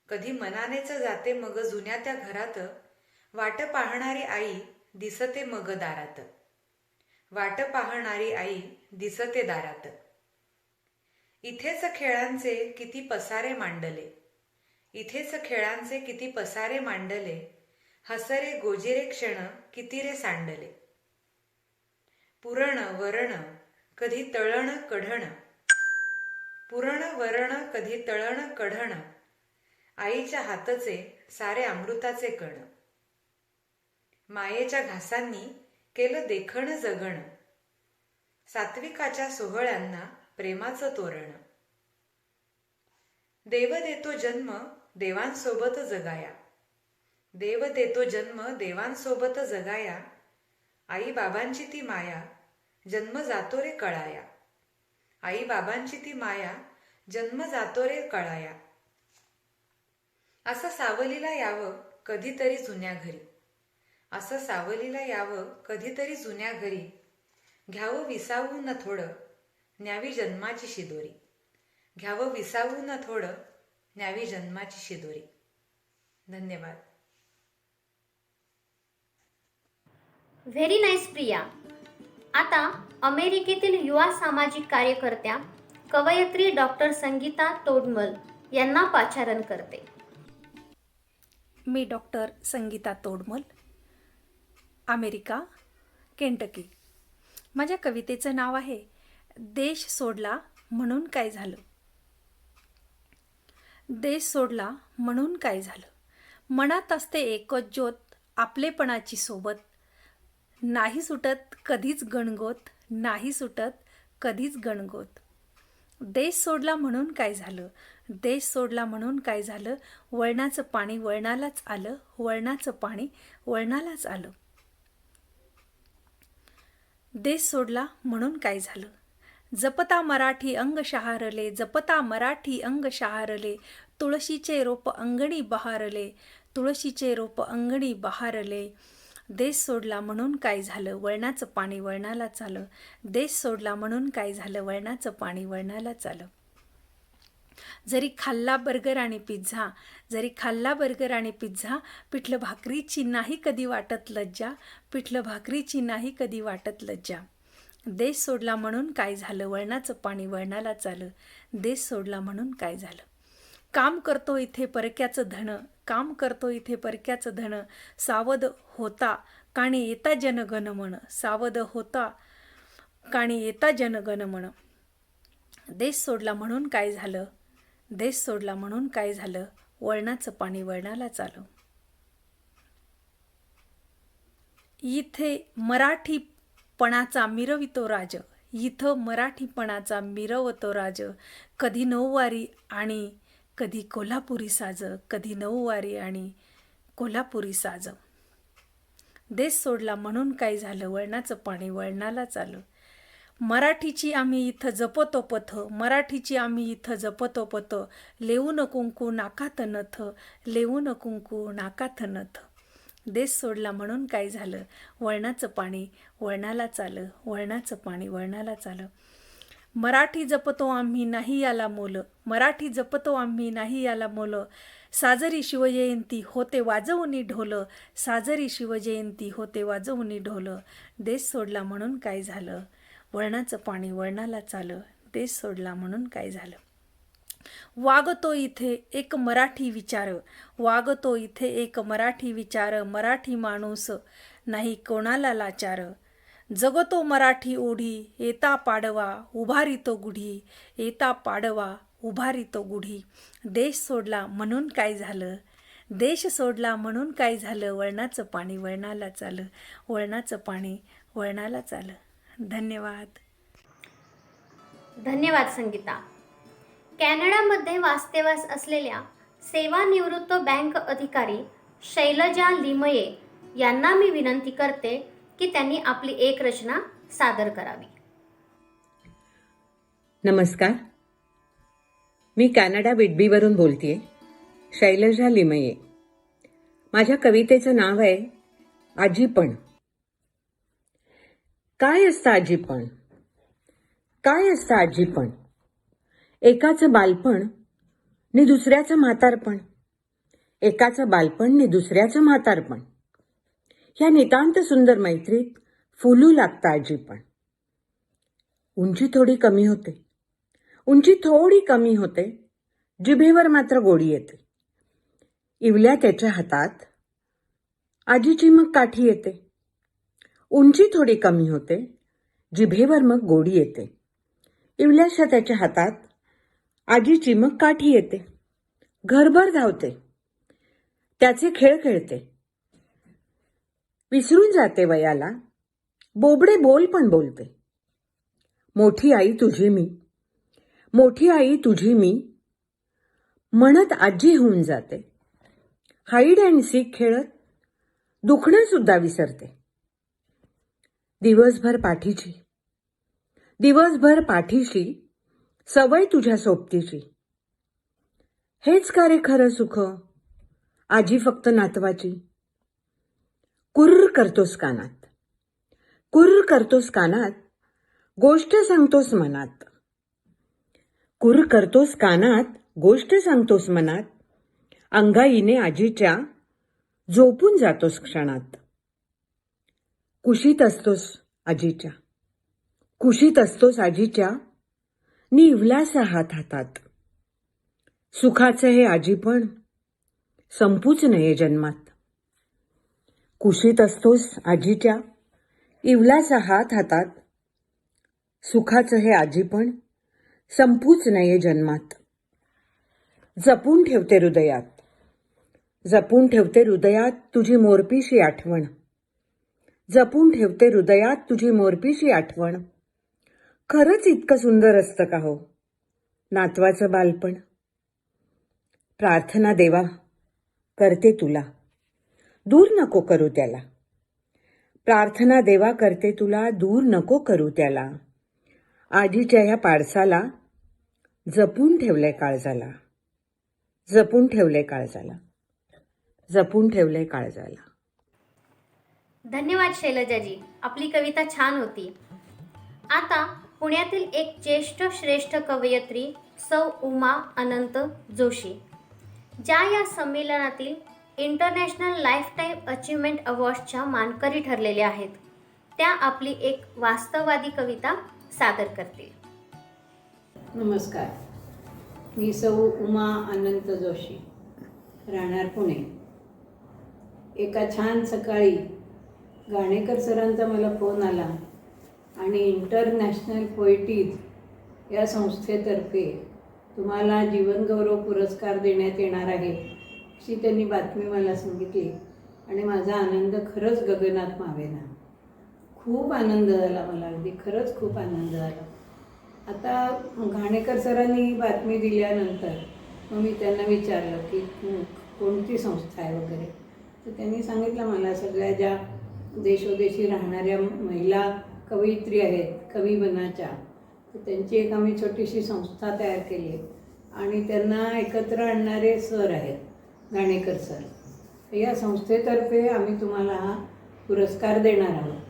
कधी मनानेच जाते मग जुन्या त्या घरात, वाट पाहणारी आई दिसते मग दारात, वाट पाहणारी आई दिसते दारात. इथेच खेळांचे किती पसारे मांडले, इथेच खेळांचे किती पसारे मांडले, हसरे गोजिरे क्षण किती रे सांडले. पुरण वरण कधी तळण कढण, पुरण वरण कधी तळण कढण, आईच्या हातचे सारे अमृताचे कण. मायेच्या घासांनी केलं देखण जगण, सात्विकाच्या सोहळ्यांना प्रेमाचं तोरण. देव देतो जन्म देवांसोबत जगाया, देव देतो जन्म देवांसोबत जगाया, आई बाबांची ती माया जन्म जातो रे कळाया, आई बाबांची ती माया जन्म जातो रे कळाया. असं सावलीला यावं कधीतरी जुन्या घरी, असं सावलीला यावं कधीतरी जुन्या घरी, घ्यावं विसावून थोडं न्यावी जन्माची शिदोरी, घ्यावं विसावून थोडं न्यावी जन्माची शिदोरी. धन्यवाद. Very nice Priya. आता अमेरिकेतील युवा सामाजिक कार्यकर्त्या कवयित्री डॉक्टर संगीता तोडमल यांना पाचारण करते. मी doctor Sangeeta Todmal, America, Kentucky. माझ्या कवितेचं नाव आहे देश सोडला म्हणून काय झालं. देश सोडला म्हणून काय झालं, मनात असते एकच ज्योत आपलेपणाची सोबत, नाही सुटत कधीच गणगोत, नाही सुटत कधीच गणगोत. देश सोडला म्हणून काय झालं, देश सोडला म्हणून काय झालं, वळणाचं पाणी वळणालाच आलं, वळणाचं पाणी वळणालाच आलं. देश सोडला म्हणून काय झालं, जपता मराठी अंग शहारले, जपता मराठी अंग शहारले, तुळशीचे रोप अंगणी बहारले, तुळशीचे रोप अंगणी बहारले. देश सोडला म्हणून काय झालं, वळणाचं पाणी वळणालाच आलं, देश सोडला म्हणून काय झालं, वळणाचं पाणी वळणालाच आलं. जरी खाल्ला बर्गर आणि पिझ्झा, जरी खाल्ला बर्गर आणि पिझ्झा, पिठलं भाकरीची नाही कधी वाटत लज्जा, पिठलं भाकरीची नाही कधी वाटत लज्जा. देश सोडला म्हणून काय झालं, वळणाचं पाणी वळणालाच आलं, देश सोडला म्हणून काय झालं. काम करतो इथे परक्याचं धन, काम करतो इथे परक्याचं धन, सावध होता काणी येता जनगण म्हण, सावध होता काणी येता जनगण म्हण. देश सोडला म्हणून काय झालं, देश सोडला म्हणून काय झालं, वळणाचं पाणी वळणालाच आलं. इथे मराठीपणाचा मिरवितो राज, इथं मराठीपणाचा मिरवतो राज, कधी नऊवारी आणि कधी कोल्हापुरी साज, कधी नऊवारी आणि कोल्हापुरी साज. देश सोडला म्हणून काय झालं, वळणाचं पाणी वळणालाच आलं. मराठीची आम्ही इथं जपतो पथ, मराठीची आम्ही इथं जपतो पथ, लेऊन कुंकू नाकात नथ, लेऊन कुंकू नाकात नथ. देश सोडला म्हणून काय झालं, वळणाचं पाणी वळणालाच आलं, वळणाचं पाणी वळणालाच आलं. मराठी जपतो आम्ही नाही याला मोल, मराठी जपतो आम्ही नाही याला मोल, साजरी शिवजयंती होते वाजवूनी ढोल, साजरी शिवजयंती होते वाजवूनी ढोल. देश सोडला म्हणून काय झालं, वळणाचं पाणी वळणालाच आलं, देश सोडला म्हणून काय झालं. वागतो इथे एक मराठी विचार, वागतो इथे एक मराठी विचार, मराठी माणूस नाही कोणाला लाचार. जगतो मराठी ओढी येता पाडवा उभारितो गुढी, येता पाडवा उभारितो गुढी. देश सोडला म्हणून काय झालं, देश सोडला म्हणून काय झालं, वळणाचं पाणी वळणालाच आलं, वळणाचं पाणी वळणालाच आलं. धन्यवाद. धन्यवाद संगीता. कॅनडामध्ये वास्तव्यास असलेल्या सेवानिवृत्त बँक अधिकारी शैलजा लिमये यांना मी विनंती करते की त्यांनी आपली एक रचना सादर करावी. नमस्कार, मी कॅनडा विडबीवरून बोलतेय. शैलजा लिमये. माझ्या कवितेचं नाव आहे आजीपण. काय असतं आजीपण? काय असतं आजीपण? एकाचं बालपण नि दुसऱ्याचं म्हातारपण. एकाचं बालपण नि दुसऱ्याचं म्हातारपण. ह्या नितांत सुंदर मैत्रीत फुलू लागतं आजीपण. उंची थोडी कमी होते. उंची थोडी कमी होते. जिभेवर मात्र गोडी येते. इवल्या त्याच्या हातात आजीची मग काठी येते. उंची थोडी कमी होते. जिभेवर मग गोडी येते. इवल्याशा त्याच्या हातात आजीची मग काठी येते. घरभर धावते. त्याचे खेळ खेळते. विसरून जाते वयाला. बोबडे बोल पण बोलते. मोठी आई तुझी मी, मोठी आई तुझी मी म्हणत आजी होऊन जाते. हाईड अँड सीक खेळत दुखणं सुद्धा विसरते. दिवसभर पाठीची, दिवसभर पाठीशी सवय तुझ्या सोबतीची. हेच का रे खरं सुख आजी फक्त नातवाची. कुर्र करतोस कानात, कुर्र करतोस कानात, गोष्ट सांगतोस मनात. कुर्र करतोस कानात, गोष्ट सांगतोस मनात. अंगाईने आजीच्या झोपून जातोस क्षणात. कुशीत असतोस आजीच्या, कुशीत असतोस आजीच्या, नि इवलासा हात हातात. सुखाचं हे आजीपण संपूच नये जन्मात. कुशीत असतोस आजीच्या, इवलासा हात हातात. सुखाचं हे आजीपण संपूच नये जन्मात. जपून ठेवते हृदयात, जपून ठेवते हृदयात तुझी मोरपीशी आठवण. जपून ठेवते हृदयात तुझी मोरपीशी आठवण. खरंच इतकं सुंदर असतं का हो नातवाचं बालपण. प्रार्थना देवा करते तुला, दूर नको करू त्याला. प्रार्थना देवा करते तुला, दूर नको करू त्याला. आजीच्या ह्या पाडसाला जपून ठेवलंय काळजाला. जपून ठेवलंय काळजाला. जपून ठेवलंय काळजाला. धन्यवाद शैलजाजी, आपली कविता छान होती. आता पुण्यातील एक ज्येष्ठ श्रेष्ठ कवयित्री सौ उमा अनंत जोशी, ज्या या संमेलनातील इंटरनॅशनल लाईफटाईम अचीवमेंट अवॉर्ड्सच्या मानकरी ठरलेल्या आहेत, त्या आपली एक वास्तववादी कविता सादर करतील. नमस्कार, मी सौ उमा अनंत जोशी, राहणार पुणे. एका छान सकाळी घाणेकर सरांचा मला फोन आला आणि इंटरनॅशनल पोएटीज या संस्थेतर्फे तुम्हाला जीवनगौरव पुरस्कार देण्यात येणार आहे अशी त्यांनी बातमी मला सांगितली आणि माझा आनंद खरंच गगनात मावेना. खूप आनंद झाला मला, अगदी खरंच खूप आनंद झाला. आता घाणेकर सरांनी बातमी दिल्यानंतर मग मी त्यांना विचारलं की कोणती संस्था आहे वगैरे. तर त्यांनी सांगितलं मला सगळ्या ज्या देशोदेशी राहणाऱ्या महिला कवयित्री आहेत कविमनाच्या, तर त्यांची एक आम्ही छोटीशी संस्था तयार केली आहे आणि त्यांना एकत्र आणणारे सर आहेत घाणेकर सर. या संस्थेतर्फे आम्ही तुम्हाला हा पुरस्कार देणार आहोत.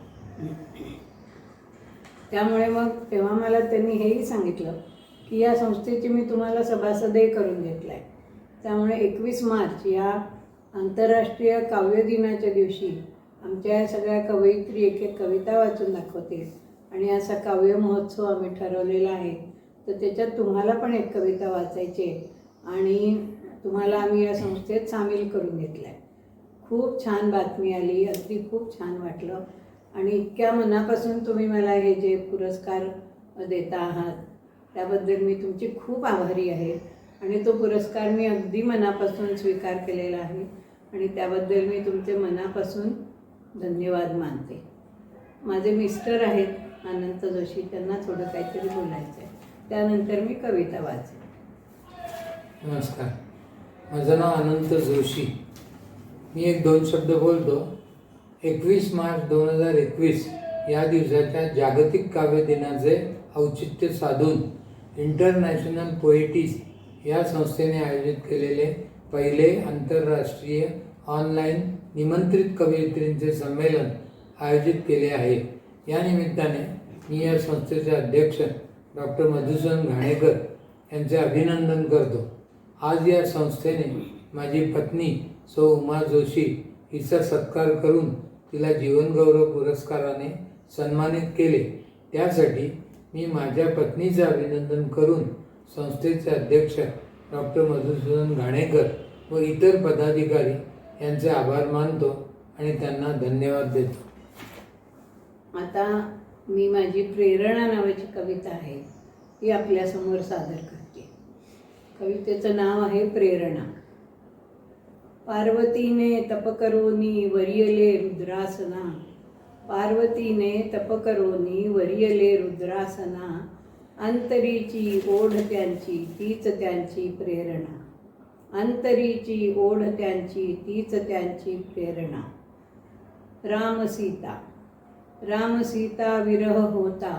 त्यामुळे मग तेव्हा मला त्यांनी हेही सांगितलं की या संस्थेची मी तुम्हाला सभासदही करून घेतला आहे. त्यामुळे 21 मार्च या आंतरराष्ट्रीय काव्य दिनाच्या दिवशी आमच्या या सगळ्या कवयित्री एक एक कविता वाचून दाखवतील आणि असा काव्य महोत्सव आम्ही ठरवलेला आहे. तर त्याच्यात तुम्हाला पण एक कविता वाचायची आहे आणि तुम्हाला आम्ही या संस्थेत सामील करून घेतलं आहे. खूप छान बातमी आली, अगदी खूप छान वाटलं आणि इतक्या मनापासून तुम्ही मला हे जे पुरस्कार देता आहात त्याबद्दल मी तुमची खूप आभारी आहे आणि तो पुरस्कार मी अगदी मनापासून स्वीकार केलेला आहे आणि त्याबद्दल मी तुमचे मनापासून धन्यवाद मानते. माझे मिस्टर आहेत अनंत जोशी, त्यांना थोडं काहीतरी बोलायचं आहे, त्यानंतर मी कविता वाचेन. नमस्कार, माझं नाव अनंत जोशी. मी एक दोन शब्द बोलतो. 21 मार्च 2021 या दिवसाच्या जागतिक काव्य दिनाचे औचित्य साधून इंटरनॅशनल पोएटीज या संस्थेने आयोजित केलेले पहिले आंतरराष्ट्रीय ऑनलाईन निमंत्रित कवयित्रींचे संमेलन आयोजित केले आहे. या निमित्ताने मी या संस्थेचे अध्यक्ष डॉक्टर मधुसूदन घाणेकर यांचे अभिनंदन करतो. आज या संस्थेने माझी पत्नी सौ उमा जोशी हिचा सत्कार करून तिला जीवनगौरव पुरस्काराने सन्मानित केले. त्यासाठी मी माझ्या पत्नीचे अभिनंदन करून संस्थेचे अध्यक्ष डॉक्टर मधुसूदन घाणेकर व इतर पदाधिकारी यांचे आभार मानतो आणि त्यांना धन्यवाद देतो. आता मी माझी प्रेरणा नावाची कविता आहे ती आपल्यासमोर सादर करते. कवितेचं नाव आहे प्रेरणा. पार्वतीने तप करोनी वरियले रुद्रासना, पार्वतीने तप करोनी वरियले रुद्रासना, अंतरीची ओढ त्यांची तीच त्यांची प्रेरणा, अंतरीची ओढ त्यांची तीच त्यांची प्रेरणा. रामसीता रामसीता विरह होता,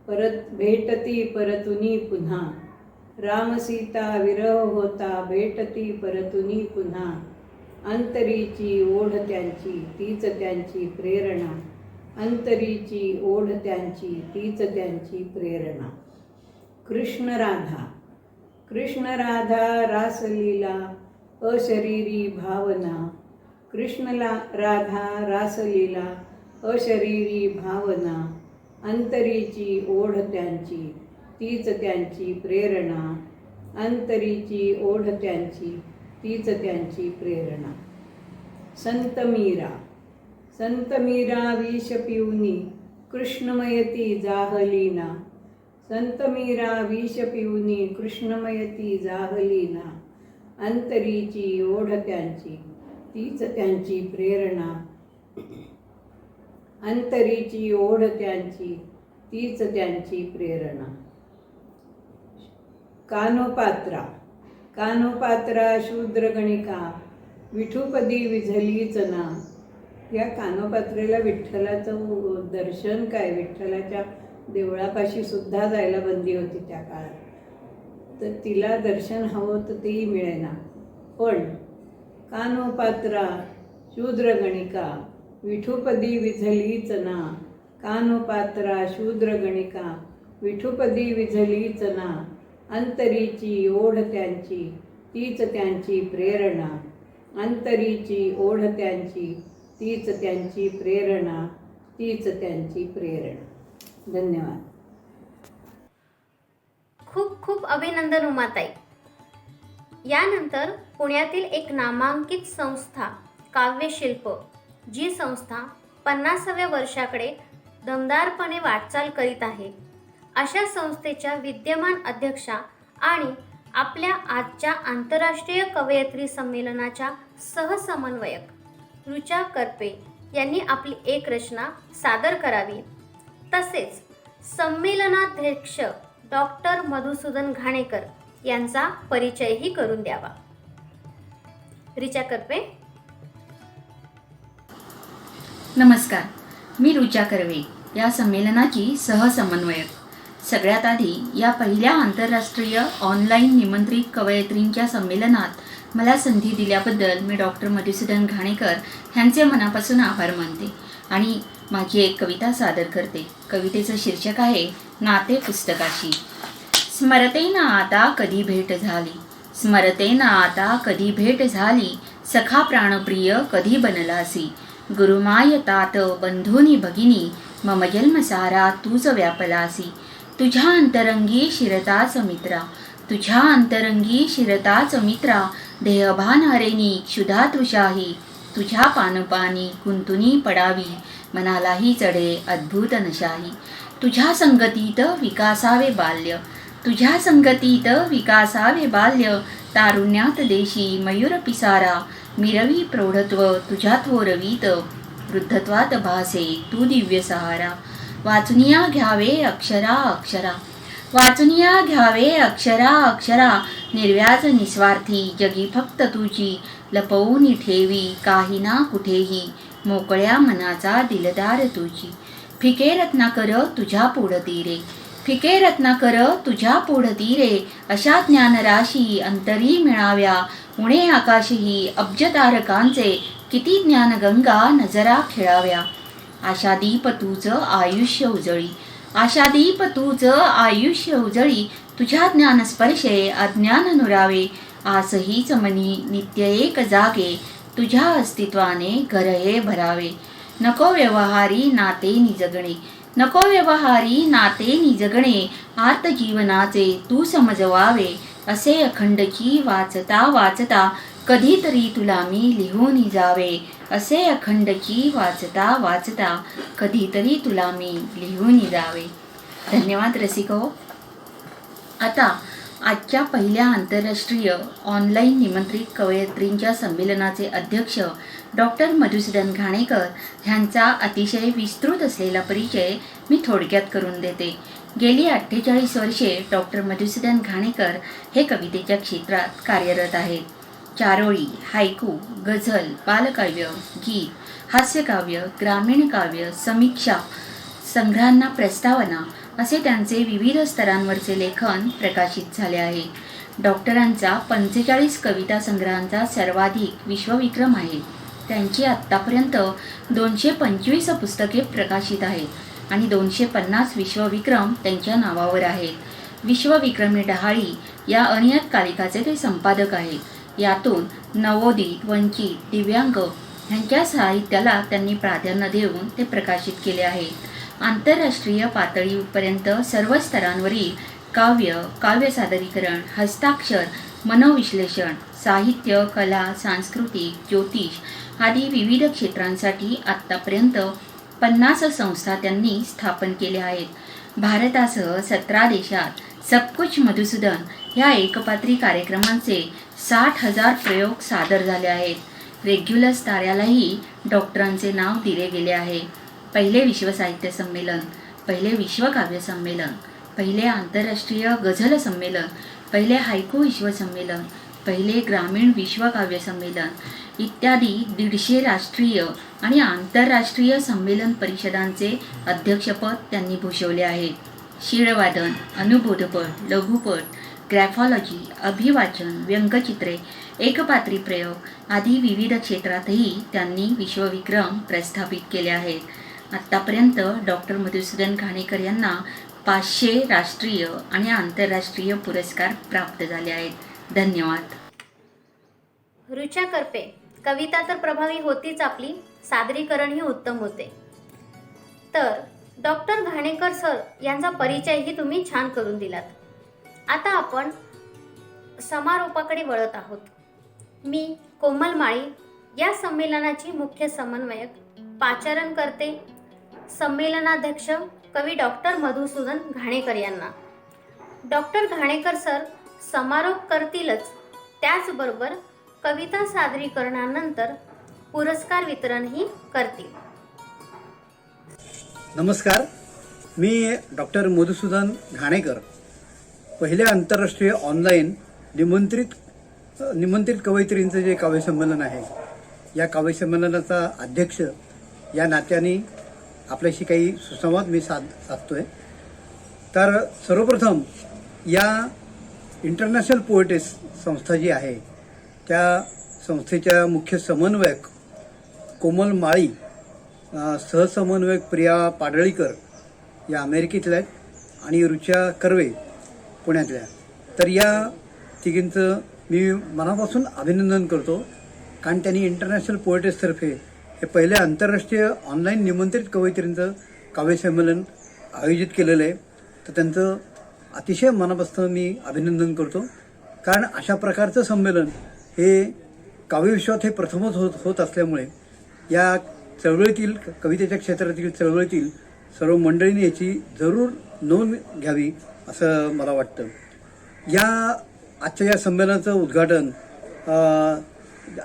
परत भेटती परतुनी पुन्हा, रामसीता विरह होता भेटती परतुनी पुन्हा, अंतरीची ओढ त्यांची तीच त्यांची प्रेरणा, अंतरीची ओढ त्यांची तीच त्यांची प्रेरणा. कृष्ण राधा कृष्ण राधा रासलीला अशरीरी भावना, कृष्णला राधा रासलीला अशरीरी भावना, अंतरीची ओढ त्यांची तीच त्यांची प्रेरणा, अंतरीची ओढ त्यांची तीच त्यांची प्रेरणा. संत मीरा संत मीरा विष पिऊनी कृष्णमयती जाहलीना, संत मीरा विष पिऊनी कृष्णमयती जाहलीना, अंतरीची ओढ त्यांची तीच त्यांची प्रेरणा, अंतरीची ओढ त्यांची तीच त्यांची प्रेरणा. कानोपात्रा कानोपात्रा शूद्रगणिका विठुपदी विझलीच ना. या कानोपात्रेला विठ्ठलाचं दर्शन काय, विठ्ठलाच्या देवळापाशी सुद्धा जायला बंदी होती त्या काळात, तर तिला दर्शन हवं तर तेही मिळेना. पण कानोपात्रा शूद्रगणिका विठुपदी विझलीच ना, कानोपात्रा शूद्रगणिका विठुपदी विझलीच ना, अंतरीची ओढ त्यांची तीच त्यांची प्रेरणा, अंतरीची ओढ त्यांची तीच त्यांची प्रेरणा, तीच त्यांची प्रेरणा. धन्यवाद. खूप खूप अभिनंदन उमाताई. यानंतर पुण्यातील एक नामांकित संस्था काव्यशिल्प, जी संस्था 50व्या वर्षाकडे दमदारपणे वाटचाल करीत आहे, अशा संस्थेच्या विद्यमान अध्यक्षा आणि आपल्या आजच्या आंतरराष्ट्रीय कवयित्री संमेलनाच्या सहसमन्वयक ऋचा करपे यांनी आपली एक रचना सादर करावी. तसेच संमेलनाध्यक्ष डॉक्टर मधुसूदन घाणेकर यांचा परिचयही करून द्यावा. ऋचा करपे. नमस्कार, मी ऋचा कर्वे, या संमेलनाची सहसमन्वयक. सगळ्यात आधी या पहिल्या आंतरराष्ट्रीय ऑनलाईन निमंत्रित कवयित्रींच्या संमेलनात मला संधी दिल्याबद्दल मी डॉक्टर मधुसूदन घाणेकर ह्यांचे मनापासून आभार मानते आणि माझी एक कविता सादर करते. कवितेचं शीर्षक आहे नाते पुस्तकाशी. स्मरते ना आता कधी भेट झाली, स्मरते ना आता कधी भेट झाली, सखा प्राणप्रिय कधी बनलासी, गुरुमाय तात बंधुनी भगिनी, मम जन्मसारा तूच व्यापलासी, तुझ्या अंतरंगी शिरताच मित्रा, तुझ्या अंतरंगी शिरताच मित्रा, देहभान हरेनी क्षुधा तृषाही, तुझ्या पानपानी कुंतुनी पडावी, मनालाही चढे अद्भुत नशाही, तुझ्या संगतीत विकासावे बाल्य, तुझ्या संगतीत विकासावे बाल्य, तारुण्यात देशी मयूर पिसारा, मिरवी प्रौढत्व तुझ्या थोरवीत, वृद्धत्वात भासे तू दिव्य सहारा, वाचुनिया घ्यावे अक्षरा अक्षरा, वाचुनिया घ्यावे अक्षरा अक्षरा, निर्व्याज निस्वार्थी जगी फक्त तुझी, लपवून ठेवी काही ना कुठेही, मोकळ्या मनाचा दिलदार तुझी, फिके रत्नाकर तुझ्या पोढतीरे, फिके रत्नाकर तुझ्या पोढतीरे, अशा ज्ञानराशी अंतरी मिळाव्या, उणे आकाशही अब्ज तारकांचे किती ज्ञानगंगा नजरा खेळाव्या. आशादीप तुझं आयुष्य उजळी, आशादीप तुझं आयुष्य उजळी, तुझ्या ज्ञानस्पर्शे अज्ञान नुरावे. आसहीच मनी नित्य एक जागे, तुझ्या अस्तित्वाने घर हे भरावे. नको व्यवहारी नाते निजगणे, नको व्यवहारी नाते निजगणे, आर्त जीवनाचे तू समजवावे. असे अखंडकी वाचता वाचता कधीतरी तुला मी लिहून जावे. असे अखंडकी वाचता वाचता कधीतरी तुला मी लिहून जावे. धन्यवाद रसिको. आता आजच्या पहिल्या आंतरराष्ट्रीय ऑनलाईन निमंत्रित कवयित्रींच्या संमेलनाचे अध्यक्ष डॉक्टर मधुसूदन घाणेकर ह्यांचा अतिशय विस्तृत असलेला परिचय मी थोडक्यात करून देते. गेली 48 वर्षे डॉक्टर मधुसूदन घाणेकर हे कवितेच्या क्षेत्रात कार्यरत आहेत. चारोळी, हायकू, गझल, बालकाव्य, गीत, हास्यकाव्य, ग्रामीण काव्य, समीक्षा, संग्रहांना प्रस्तावना असे त्यांचे विविध स्तरांवरचे लेखन प्रकाशित झाले आहे. डॉक्टरांचा 45 कविता संग्रहांचा सर्वाधिक विश्वविक्रम आहे. त्यांची आत्तापर्यंत 225 पुस्तके प्रकाशित आहेत आणि 250 विश्वविक्रम त्यांच्या नावावर आहेत. विश्वविक्रमी डहाळी या अनियतकालिकाचे ते संपादक आहेत. यातून नवोदित, वंचित, दिव्यांग ह्यांच्या साहित्याला त्यांनी प्राधान्य देऊन ते प्रकाशित केले आहेत. आंतरराष्ट्रीय पातळीपर्यंत सर्व स्तरांवरील काव्य, काव्य सादरीकरण, हस्ताक्षर, मनोविश्लेषण, साहित्य, कला, सांस्कृतिक, ज्योतिष आदी विविध क्षेत्रांसाठी आत्तापर्यंत 50 संस्था त्यांनी स्थापन केल्या आहेत. भारतासह 17 देशात सबकुछ मधुसूदन ह्या एकपात्री कार्यक्रमांचे 60,000 प्रयोग सादर झाले आहेत. रेग्युलर ताऱ्यालाही डॉक्टरांचे नाव दिले गेले आहे. पहिले विश्व साहित्य संमेलन, पहिले विश्व काव्य संमेलन, पहिले आंतरराष्ट्रीय गझल संमेलन, पहिले हायकू विश्व संमेलन, पहिले ग्रामीण विश्व काव्य संमेलन इत्यादी 150 राष्ट्रीय आणि आंतरराष्ट्रीय संमेलन परिषदांचे अध्यक्षपद त्यांनी भूषवले आहे. शीळवादन, अनुबोधपट, लघुपट, ग्रॅफॉलॉजी, अभिवाचन, व्यंगचित्रे, एकपात्री प्रयोग आदी विविध क्षेत्रातही त्यांनी विश्वविक्रम प्रस्थापित केले आहेत. आत्तापर्यंत डॉक्टर मधुसूदन घाणेकर यांना 500 राष्ट्रीय आणि आंतरराष्ट्रीय पुरस्कार प्राप्त झाले आहेत. धन्यवाद. ऋचा करपे, कविता तर प्रभावी होतीच आपली, सादरीकरणही उत्तम होते. तर डॉक्टर घाणेकर सर यांचा परिचयही तुम्ही छान करून दिलात. आता आपण समारोपाकडे वळत आहोत. मी कोमल माळी या संमेलनाची मुख्य समन्वयक, पाचारण करते संमेलनाध्यक्ष कवी डॉक्टर मधुसूदन घाणेकर यांना. डॉक्टर घाणेकर सर समारोप करतीलच, त्याचबरोबर कविता सादरीकरणानंतर पुरस्कार वितरणही करतील. नमस्कार, मी डॉक्टर मधुसूदन घाणेकर, पहिल्या आंतरराष्ट्रीय ऑनलाईन निमंत्रित कवयित्रींचं जे काव्यसंमेलन आहे, या काव्यसंमेलनाचा अध्यक्ष या नात्याने आपल्याशी काही सुसंवाद मी साधतोय. तर सर्वप्रथम या इंटरनॅशनल पोएट्स संस्था जी आहे त्या संस्थेच्या मुख्य समन्वयक कोमल माळी, सहसमन्वयक प्रिया पाडळीकर या अमेरिकेतल्या आहेत आणि ऋचा कर्वे पुण्यातल्या. तर या तिघींचं मी मनापासून अभिनंदन करतो, कारण त्यांनी इंटरनॅशनल पोएट्सतर्फे हे पहिले आंतरराष्ट्रीय ऑनलाईन निमंत्रित कवयित्रींचं काव्यसंमेलन आयोजित केलेलं आहे. तर त्यांचं अतिशय मनापासून मी अभिनंदन करतो, कारण अशा प्रकारचं संमेलन हे काव्यविश्वात हे प्रथमच होत असल्यामुळे या चळवळीतील, कवितेच्या क्षेत्रातील चळवळीतील सर्व मंडळींनी याची जरूर नोंद घ्यावी असं मला वाटतं. आजच्या या संमेलनाचं उद्घाटन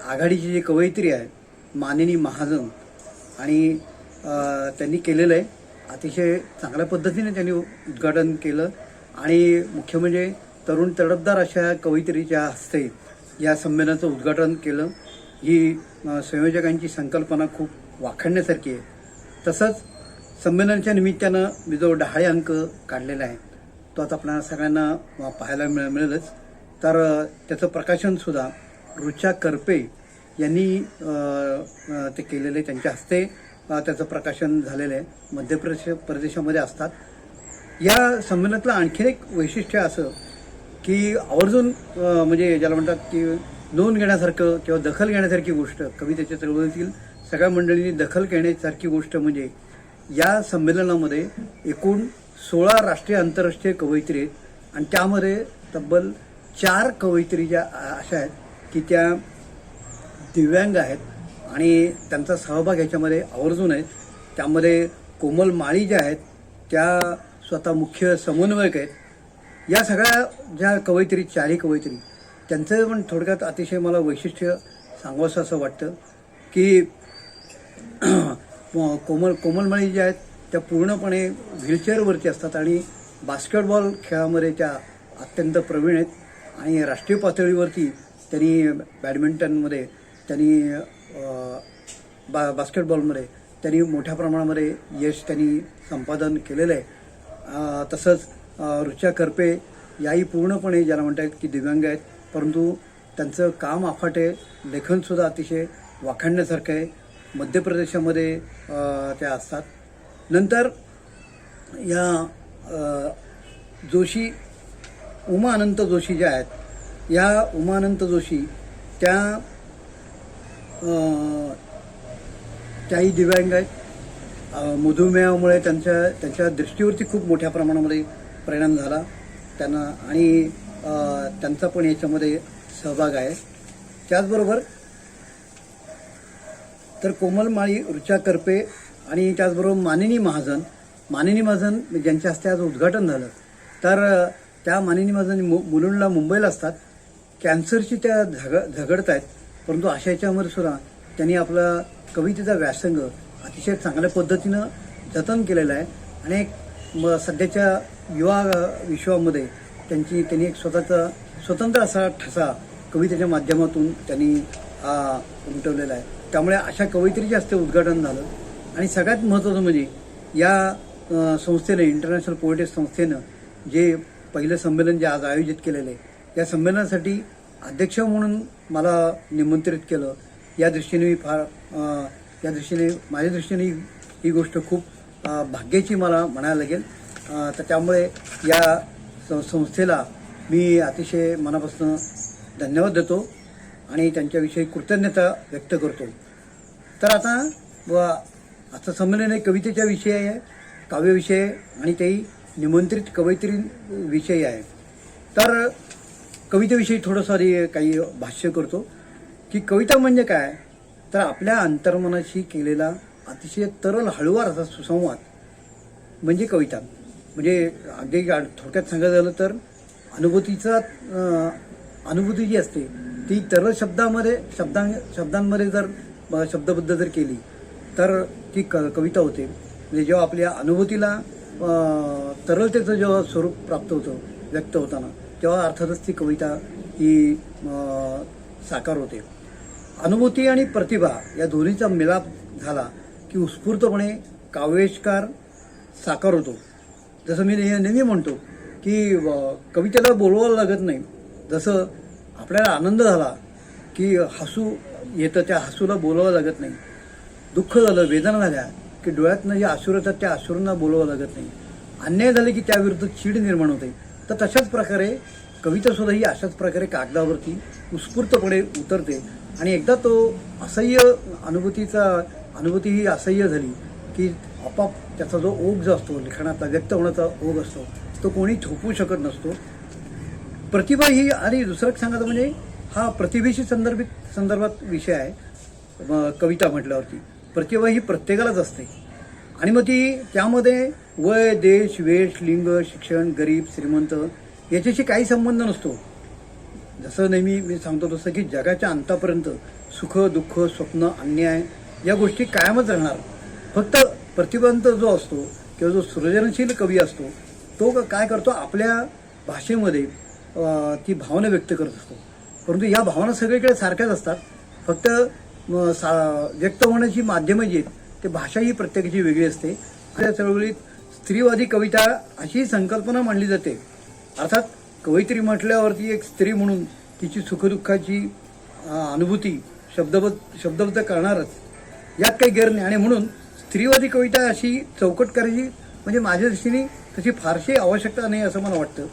आघाडीची जी कवयित्री आहे मानिनी महाजन आणि त्यांनी केलेलं आहे. अतिशय चांगल्या पद्धतीने त्यांनी उद्घाटन केलं आणि मुख्य म्हणजे तरुण तडफदार अशा कवयित्रीच्या हस्ते या संमेलनाचं उद्घाटन केलं. ही संयोजकांची संकल्पना खूप वाखाणण्यासारखी आहे. तसंच संमेलनाच्या निमित्तानं मी जो डहाळे अंक काढलेला आहे तो आता आपल्याला सगळ्यांना पाहायला मिळेलच. तर त्याचं प्रकाशनसुद्धा रुचा करपे यांनी ते केलेले, त्यांच्या हस्ते त्याचं प्रकाशन झालेलं आहे. मध्य प्रदेशामध्ये असतात. या संमेलनातलं आणखीन एक वैशिष्ट्य असं की आवर्जून म्हणजे ज्याला म्हणतात की नोंद घेण्यासारखं किंवा दखल घेण्यासारखी गोष्ट, कवितेच्या चळवळीतील सगळ्या मंडळींनी दखल घेण्यासारखी गोष्ट म्हणजे या संमेलनामध्ये एकूण 16 राष्ट्रीय आंतरराष्ट्रीय कवयित्री आहेत आणि त्यामध्ये तब्बल 4 कवयित्री ज्या अशा आहेत की त्या दिव्यांग आहेत आणि त्यांचा सहभाग ह्याच्यामध्ये आवर्जून आहे. त्यामध्ये कोमल माळी ज्या आहेत त्या स्वतः मुख्य समन्वयक आहेत. या सगळ्या ज्या कवयित्री, 4ही कवयित्री, त्यांचं पण थोडक्यात अतिशय मला वैशिष्ट्य सांगावंसं असं वाटतं की कोमल माळी ज्या आहेत त्या पूर्णपणे व्हीलचेअरवरती असतात आणि बास्केटबॉल खेळामध्ये त्या अत्यंत प्रवीण आहेत आणि राष्ट्रीय पातळीवरती त्यांनी बॅडमिंटनमध्ये बास्केटबॉलमध्ये त्यांनी मोठ्या प्रमाणामध्ये यश त्यांनी संपादन केलेलं आहे. तसंच रुचा करपे याही पूर्णपणे ज्याला म्हणतात की दिव्यांग आहेत, परंतु त्यांचं काम अफाट आहे, लेखनसुद्धा अतिशय वाखाणण्यासारखं आहे. मध्य प्रदेशामध्ये त्या असतात. नंतर या जोशी, उमा अनंत जोशी ज्या आहेत, या उमा अनंत जोशी त्याही दिव्यांग आहेत. मधुमेहामुळे त्यांच्या दृष्टीवरती खूप मोठ्या प्रमाणामध्ये परिणाम झाला त्यांना आणि त्यांचा पण याच्यामध्ये सहभाग आहे. त्याचबरोबर तर कोमल माळी, रुचा करपे आणि त्याचबरोबर मानिनी महाजन ज्यांच्या हस्ते आज उद्घाटन झालं. तर त्या मानिनी महाजन मुलुंडला, मुंबईला असतात. कॅन्सरशी त्या झगडत आहेत, परंतु अशा याच्यामध्ये सुद्धा त्यांनी आपला कवितेचा व्यासंग अतिशय चांगल्या पद्धतीनं जतन केलेला आहे आणि सध्याच्या युवा विश्वामध्ये त्यांनी एक स्वतःचा स्वतंत्र असा ठसा कवितेच्या माध्यमातून त्यांनी उमटवलेला आहे. त्यामुळे अशा कवयित्रीच्या हस्ते उद्घाटन झालं आणि सगळ्यात महत्त्वाचं म्हणजे या संस्थेने, इंटरनॅशनल पोएट्री संस्थेनं जे पहिलं संमेलन जे आज आयोजित केलेलं आहे, या संमेलनासाठी अध्यक्ष म्हणून मला निमंत्रित केलं. या दृष्टीने माझ्या दृष्टीने ही गोष्ट खूप भाग्याची मला म्हणायला लागेल. तर त्यामुळे या संस्थेला मी अतिशय मनापासून धन्यवाद देतो आणि त्यांच्याविषयी कृतज्ञता व्यक्त करतो. तर आता संमेलन हे कवितेच्या विषयी आहे, काव्यविषय आणि तेही निमंत्रित कवयित्री विषयी आहे. तर कवितेविषयी थोडंसं काही भाष्य करतो की कविता म्हणजे काय, तर आपल्या अंतर्मनाशी केलेला अतिशय तरल हळुवार असा सुसंवाद म्हणजे कविता. म्हणजे अगदी थोडक्यात सांगायचं झालं तर अनुभूती जी असते ती तरल शब्दांमध्ये जर शब्दबद्ध जर केली तर ती कविता होते. म्हणजे जेव्हा आपल्या अनुभूतीला तरलतेचं जेव्हा स्वरूप प्राप्त होतं व्यक्त होताना, तेव्हा अर्थातच ती कविता ही साकार होते. अनुभूती आणि प्रतिभा या दोन्हीचा मिलाप झाला की उत्स्फूर्तपणे काव्याविष्कार साकार होतो. जसं मी नेहमी म्हणतो की कवितेला बोलवायला लागत नाही. जसं आपल्याला आनंद झाला की हसू येतं, त्या हसूला बोलवावं लागत नाही. दुःख झालं, वेदना झाल्या की डोळ्यातनं जे अश्रू येतात त्या अश्रूंना बोलवावं लागत नाही. अन्याय झाले की त्याविरुद्ध चीड निर्माण होते. तर तशाच प्रकारे कवितासुद्धा ही अशाच प्रकारे कागदावरती उत्स्फूर्तपणे उतरते आणि एकदा तो अनुभूती ही असह्य झाली की आपोआप त्याचा जो ओघ जो असतो, लिखाणाचा व्यक्त होण्याचा ओघ असतो, तो कोणी थोपवू शकत नसतो. प्रतिभा ही, आणि दुसरं सांगायचं म्हणजे हा प्रतिभेशी संदर्भात विषय आहे कविता म्हटल्यावरती. प्रतिभा ही प्रत्येकालाच असते आणि मग ती त्यामध्ये वय, देश, वेश, लिंग, शिक्षण, गरीब, श्रीमंत याच्याशी काही संबंध नसतो. जसं नेहमी मी सांगतो तसं की जगाच्या अंतापर्यंत सुख, दुःख, स्वप्न, अन्याय या गोष्टी कायमच राहणार. फक्त प्रतिभावंत जो असतो किंवा जो सृजनशील कवी असतो तो काय करतो, आपल्या भाषेमध्ये ती भावना व्यक्त करत असतो. परंतु या भावना सगळीकडे सारख्याच असतात. फक्त व्यक्त होण्याची माध्यमं जी आहेत ते भाषा ही प्रत्येकाची वेगळी असते. त्या चळवळीत स्त्रीवादी कविता अशी संकल्पना मांडली जाते. अर्थात कवयित्री म्हटल्यावरती एक स्त्री म्हणून तिची सुखदुःखाची अनुभूती शब्दबद्ध करणारच, यात काही गैर नाही. आणि म्हणून स्त्रीवादी कविता अशी चौकट करायची म्हणजे माझ्या दृष्टीने तशी फारशी आवश्यकता नाही असं मला वाटतं.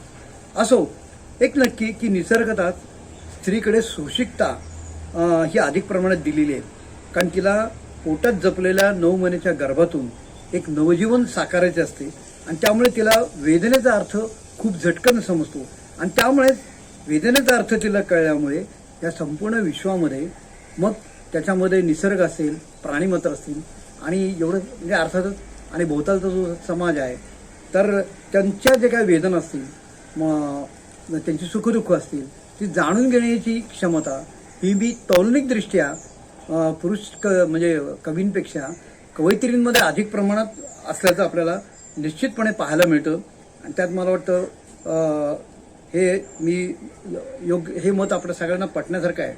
असो, एक नक्की की निसर्गतात स्त्रीकडे सोशिकता ही अधिक प्रमाणात दिलेली आहे. कारण तिला पोटात जपलेल्या 9 महिन्याच्या गर्भातून एक नवजीवन साकारायचे असते आणि त्यामुळे तिला वेदनेचा अर्थ खूप झटकन समजतो. आणि त्यामुळेच वेदनेचा अर्थ तिला कळल्यामुळे या संपूर्ण विश्वामध्ये मग त्याच्यामध्ये निसर्ग असेल, प्राणीमात्र असतील आणि एवढं म्हणजे अर्थातच आणि भोवतालचा जो समाज आहे तर त्यांच्या जे काही वेदना असतील, मग त्यांची सुखदुःख असतील ती जाणून घेण्याची क्षमता ही मी तौलनिकदृष्ट्या पुरुष म्हणजे कवींपेक्षा कवयित्रींमध्ये अधिक प्रमाणात असल्याचं आपल्याला निश्चितपणे पाहायला मिळतं. आणि त्यात मला वाटतं हे मत आपल्या सगळ्यांना पटण्यासारखं आहे.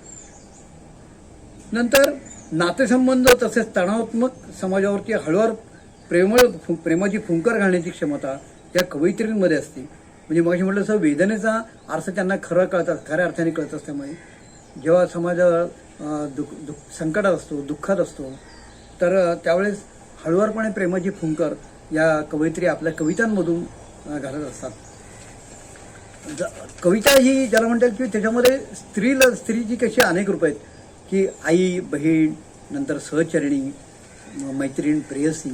नंतर नातेसंबंध तसेच तणावात्मक समाजावरती हळूवार प्रेमाची फुंकर घालण्याची क्षमता या कवयित्रींमध्ये असते. म्हणजे मग म्हटलं तसं वेदनेचा अर्थ त्यांना खऱ्या अर्थाने कळत असल्यामुळे जेव्हा समाजावर संकटात असतो, दुःखात असतो तर त्यावेळेस हळुवारपणे प्रेमाची फुंकर या कवयित्री आपल्या कवितांमधून घालत असतात. कविता ही ज्याला म्हणतात की त्याच्यामध्ये स्त्रीची कशी अनेक रूप आहेत की आई, बहीण, नंतर सहचरणी, मैत्रीण, प्रेयसी,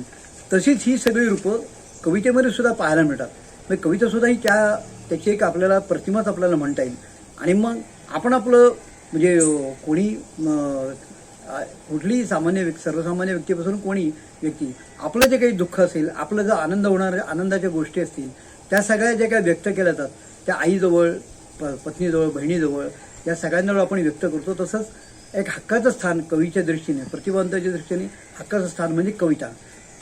तशीच ही सगळी रूपं कवितेमध्ये सुद्धा पाहायला मिळतात. म्हणजे कविता सुद्धा ही त्याची एक आपल्याला प्रतिमाच आपल्याला म्हणता येईल. आणि मग आपण आपलं म्हणजे कोणी कुठलीही सर्वसामान्य व्यक्तीपासून कोणी व्यक्ती आपलं जे काही दुःख असेल, आपलं जो आनंद होणाऱ्या आनंदाच्या गोष्टी असतील त्या सगळ्या ज्या काही व्यक्त केल्या जातात त्या आईजवळ, पत्नीजवळ, बहिणीजवळ या सगळ्यांजवळ आपण व्यक्त करतो. तसंच एक हक्काचं स्थान कवीच्या दृष्टीने, प्रतिभावंताच्या दृष्टीने हक्काचं स्थान म्हणजे कविता.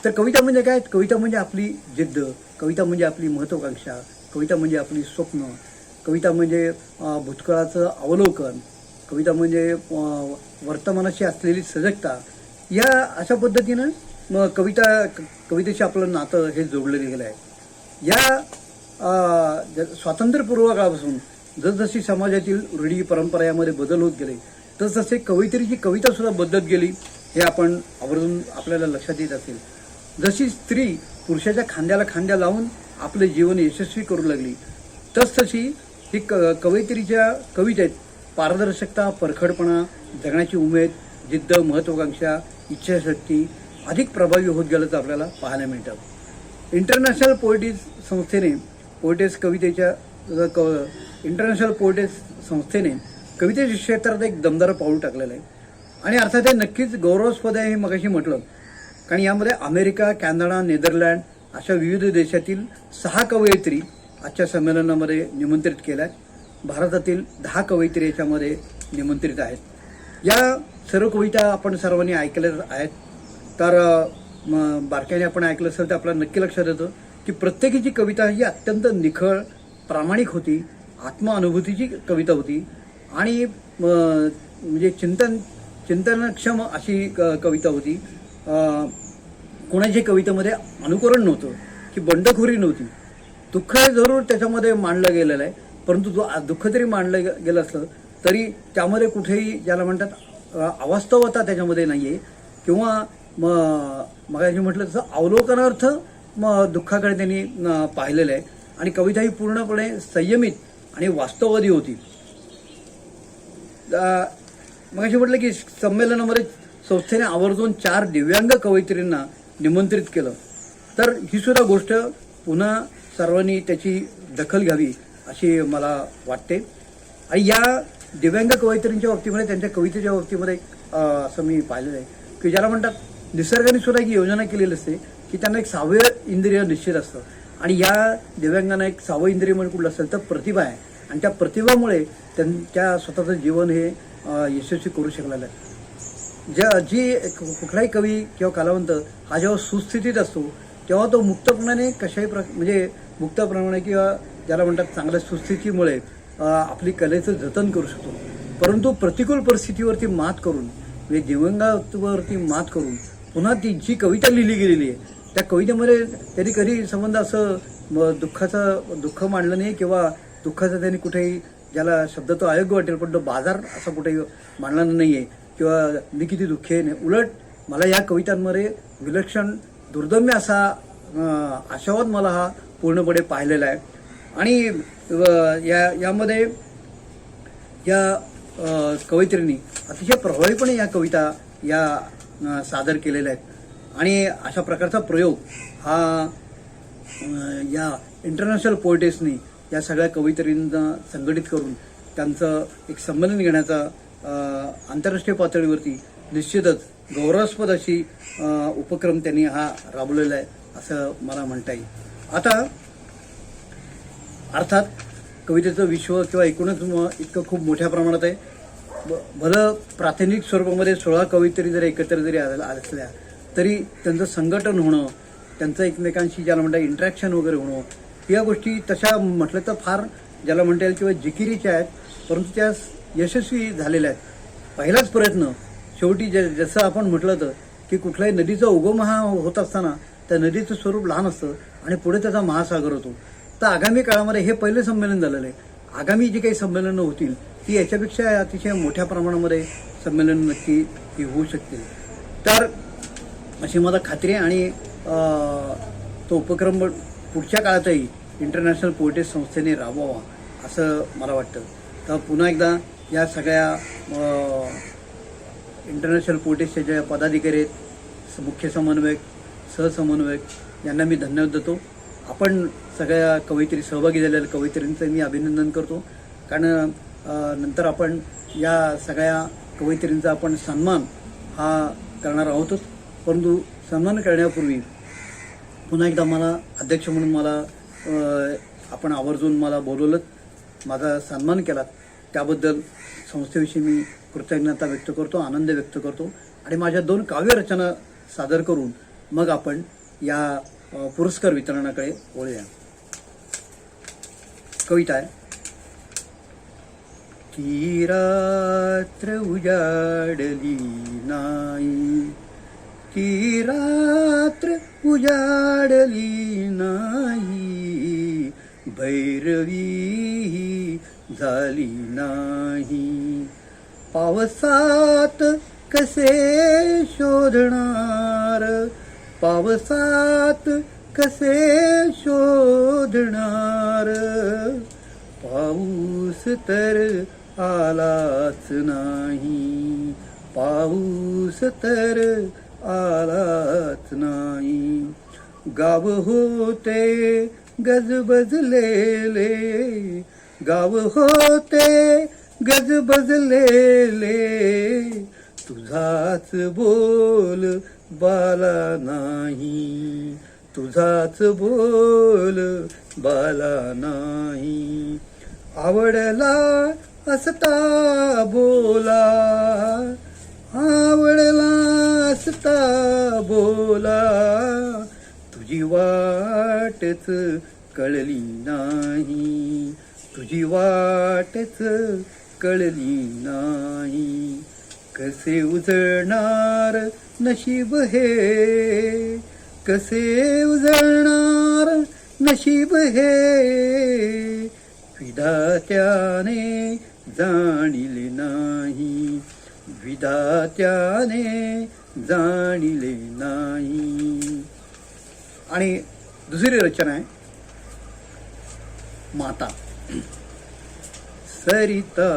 तर कविता म्हणजे काय? कविता म्हणजे आपली जिद्द, कविता म्हणजे आपली महत्त्वाकांक्षा, कविता म्हणजे आपली स्वप्न, कविता म्हणजे भूतकाळाचं अवलोकन, कविता म्हणजे वर्तमानाशी असलेली सजगता. या अशा पद्धतीनं कवितेशी आपलं नातं हे जोडलेलं गेलं आहे. या स्वातंत्र्यपूर्व काळापासून जसजशी समाजातील रूढी परंपरा यामध्ये बदल होत गेले तसतसे कवयित्रीची कविता सुद्धा बदलत गेली हे आपण आवर्जून आपल्याला लक्षात येत असेल. जशी स्त्री पुरुषाच्या खांद्याला खांद्या लावून आपले जीवन यशस्वी करू लागली तसतशी ही कवयित्रीच्या कवितेत पारदर्शकता, परखडपणा, जगण्याची उमेद, जिद्द, महत्त्वाकांक्षा, इच्छाशक्ती अधिक प्रभावी होत गेल्याचं आपल्याला पाहायला मिळतं. इंटरनॅशनल पोएटिस संस्थेने कवितेच्या क्षेत्रात एक दमदार पाऊल टाकलेलं आहे. आणि अर्थात हे नक्कीच गौरवास्पद आहे हे मगाशी म्हटलं. कारण यामध्ये अमेरिका, कॅनडा, नेदरलँड अशा विविध देशातील 6 कवयित्री आजच्या संमेलनामध्ये निमंत्रित केल्या आहेत. भारतातील 10 कवयित्री याच्यामध्ये निमंत्रित आहेत. या सर्व कविता आपण सर्वांनी ऐकल्या आहेत. तर बारकाईने आपण ऐकलं असेल तर आपल्याला नक्की लक्षात येतं की प्रत्येकीची कविता ही अत्यंत निखळ, प्रामाणिक होती, आत्मानुभूतीची कविता होती आणि म्हणजे चिंतनक्षम अशी कविता होती. कोणाची कवितेमध्ये अनुकरण नव्हतं की बंडखोरी नव्हती. दुःख हे जरूर त्याच्यामध्ये मांडलं गेलेलं आहे, परंतु जो दुःख जरी मांडलं गेलं असलं तरी त्यामध्ये कुठेही ज्याला म्हणतात अवास्तवता त्याच्यामध्ये नाही आहे किंवा मगाशी म्हटलं तसं अवलोकनार्थ दुःखाकडे त्यांनी पाहिलेलं आहे. आणि कविता ही पूर्णपणे संयमित आणि वास्तववादी होती. मगाशी म्हटलं की संमेलनामध्ये संस्थेने आवर्जून 4 दिव्यांग कवयित्रींना निमंत्रित केलं. तर ही सुद्धा गोष्ट पुन्हा सर्वांनी त्याची दखल घ्यावी अशी मला वाटते. आणि या दिव्यांग कवयित्रींच्या बाबतीमध्ये, त्यांच्या कवितेच्या बाबतीमध्ये असं मी पाहिलेलं आहे की ज्याला म्हणतात निसर्गाने सुद्धा ही योजना केलेली असते की त्यांना एक 6वे इंद्रिय निश्चित असतं. आणि या दिव्यांगांना एक 6वं इंद्रिय म्हणजे कुठलं असेल तर प्रतिभा आहे. आणि त्या प्रतिभामुळे त्यांच्या स्वतःचं जीवन हे यशस्वी करू शकलेलं आहे. जी कुठलाही कवी किंवा कलावंत हा जेव्हा सुस्थितीत असतो तेव्हा तो मुक्तपणाने म्हणजे मुक्तप्रमाणे किंवा ज्याला म्हणतात चांगल्या सुस्थितीमुळे आपली कलेचं जतन करू शकतो. परंतु प्रतिकूल परिस्थितीवरती मात करून म्हणजे दिव्यांगावरती मात करून पुन्हा ती जी कविता लिहिली गेलेली आहे त्या कवितेमध्ये त्यांनी कधी संबंध असं दुःख मांडलं नाही किंवा दुःखाचा त्यांनी कुठेही ज्याला शब्द तो अयोग्य वाटेल, पण तो बाजार असा कुठेही मांडला नाही आहे किंवा मी किती दुःखी आहे. उलट मला या कवितांमध्ये विलक्षण दुर्दम्य असा आशावाद मला हा पूर्णपणे पाहिलेला आहे. आणि यामध्ये या कवयित्रींनी अतिशय प्रभावीपणे या कविता या सादर केलेल्या आहेत. आणि अशा प्रकारचा प्रयोग हा या इंटरनॅशनल पोएटेसनी या सगळ्या कवयित्रींना संघटित करून त्यांचं एक संमेलन घेण्याचा आंतरराष्ट्रीय पातळीवरती निश्चितच गौरवास्पद अशी उपक्रम त्यांनी हा राबवलेला आहे असं मला म्हणता येईल. आता अर्थात कवितेचं विश्व किंवा एकूणच इतकं खूप मोठ्या प्रमाणात आहे. भलं प्रातिनिधिक स्वरूपामध्ये 16 कवयित्री जरी एकत्र जरी असल्या तरी त्यांचं संघटन होणं, त्यांचं एकमेकांशी ज्याला म्हणता इंटरॅक्शन वगैरे होणं, या गोष्टी तशा म्हटलं तर फार ज्याला म्हणता येईल किंवा जिकिरीच्या आहेत, परंतु त्या यशस्वी झालेल्या आहेत. पहिलाच प्रयत्न शेवटी जसं आपण म्हटलं तर की कुठल्याही नदीचा उगम हा होत असताना त्या नदीचं स्वरूप लहान असतं आणि पुढे त्याचा महासागर होतो. तर आगामी काळामध्ये हे पहिलं संमेलन झालेलं आहे. आगामी जी काही संमेलनं होतील ती याच्यापेक्षा अतिशय मोठ्या प्रमाणामध्ये संमेलन नक्की ती होऊ शकतील. तर अशी मला खात्री आहे. आणि तो उपक्रम पुढच्या काळातही इंटरनॅशनल पोएट्स संस्थेने राबवावा असं मला वाटतं. तर पुन्हा एकदा या सगळ्या इंटरनॅशनल पोएट्सच्या ज्या पदाधिकारी आहेत, मुख्य समन्वयक, सहसमन्वयक, यांना मी धन्यवाद देतो. आपण सगळ्या कवयित्री सहभागी झालेल्या कवयित्रींचं मी अभिनंदन करतो. कारण नंतर आपण या सगळ्या कवयित्रींचा आपण सन्मान हा करणार आहोतच, परंतु सन्मान करण्यापूर्वी पुन्हा एकदा मला अध्यक्ष म्हणून मला आपण आवर्जून मला बोलवलं, माझा सन्मान केला, त्याबद्दल संस्थेविषयी मी कृतज्ञता व्यक्त करतो, आनंद व्यक्त करतो. आणि माझ्या 2 काव्यरचना सादर करून मग आपण या पुरस्कार वितरणाकडे वळूया. कविता आहे. ती रात्र उजाडली नाही, ती रात्र उजाडली नाही, भैरवी झाली नाही. पावसात कसे शोधणार, पावसात कसे शोधणार, पाऊस तर आलाच नाही, पाऊस तर आलाच नाही. गाव होते गजबजलेले, गाव होते गजबजलेले, तुझाच बोल बाला नाही, तुझाच बोल बाला नाही. आवडला असता बोला, आवडला असता बोला, तुझी वाटच कळली नाही, तुझी वाटच कळली नाही. कसे उजळणार नशीब हे, कसे उजळणार नशीब हे, विधात्याने जाणिले नाही, विधात्याने जाणिले नाही. आणि दुसरी रचना आहे माता. सरिता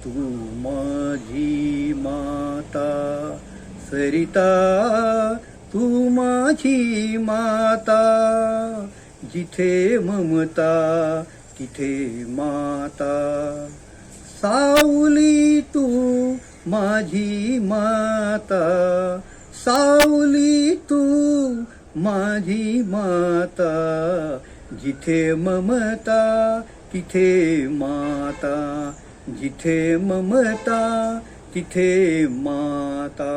तू माझी माता, सरिता तू माझी माता, जिथे ममता तिथे माता. सावली तू माझी माता, सावली तू माझी माता, जिथे ममता तिथे माता, जिथे ममता तिथे माता.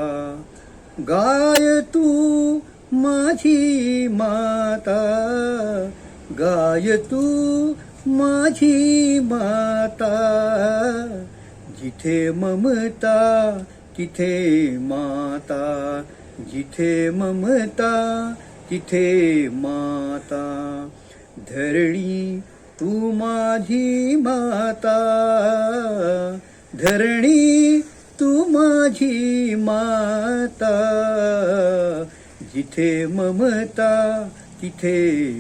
गाय तू माझी माता, गाय तू माझी माता, जिथे ममता तिथे माता, जिथे ममता तिथे माता. धरणी तू माझी माता, धरणी तू माझी माता, जिथे ममता तिथे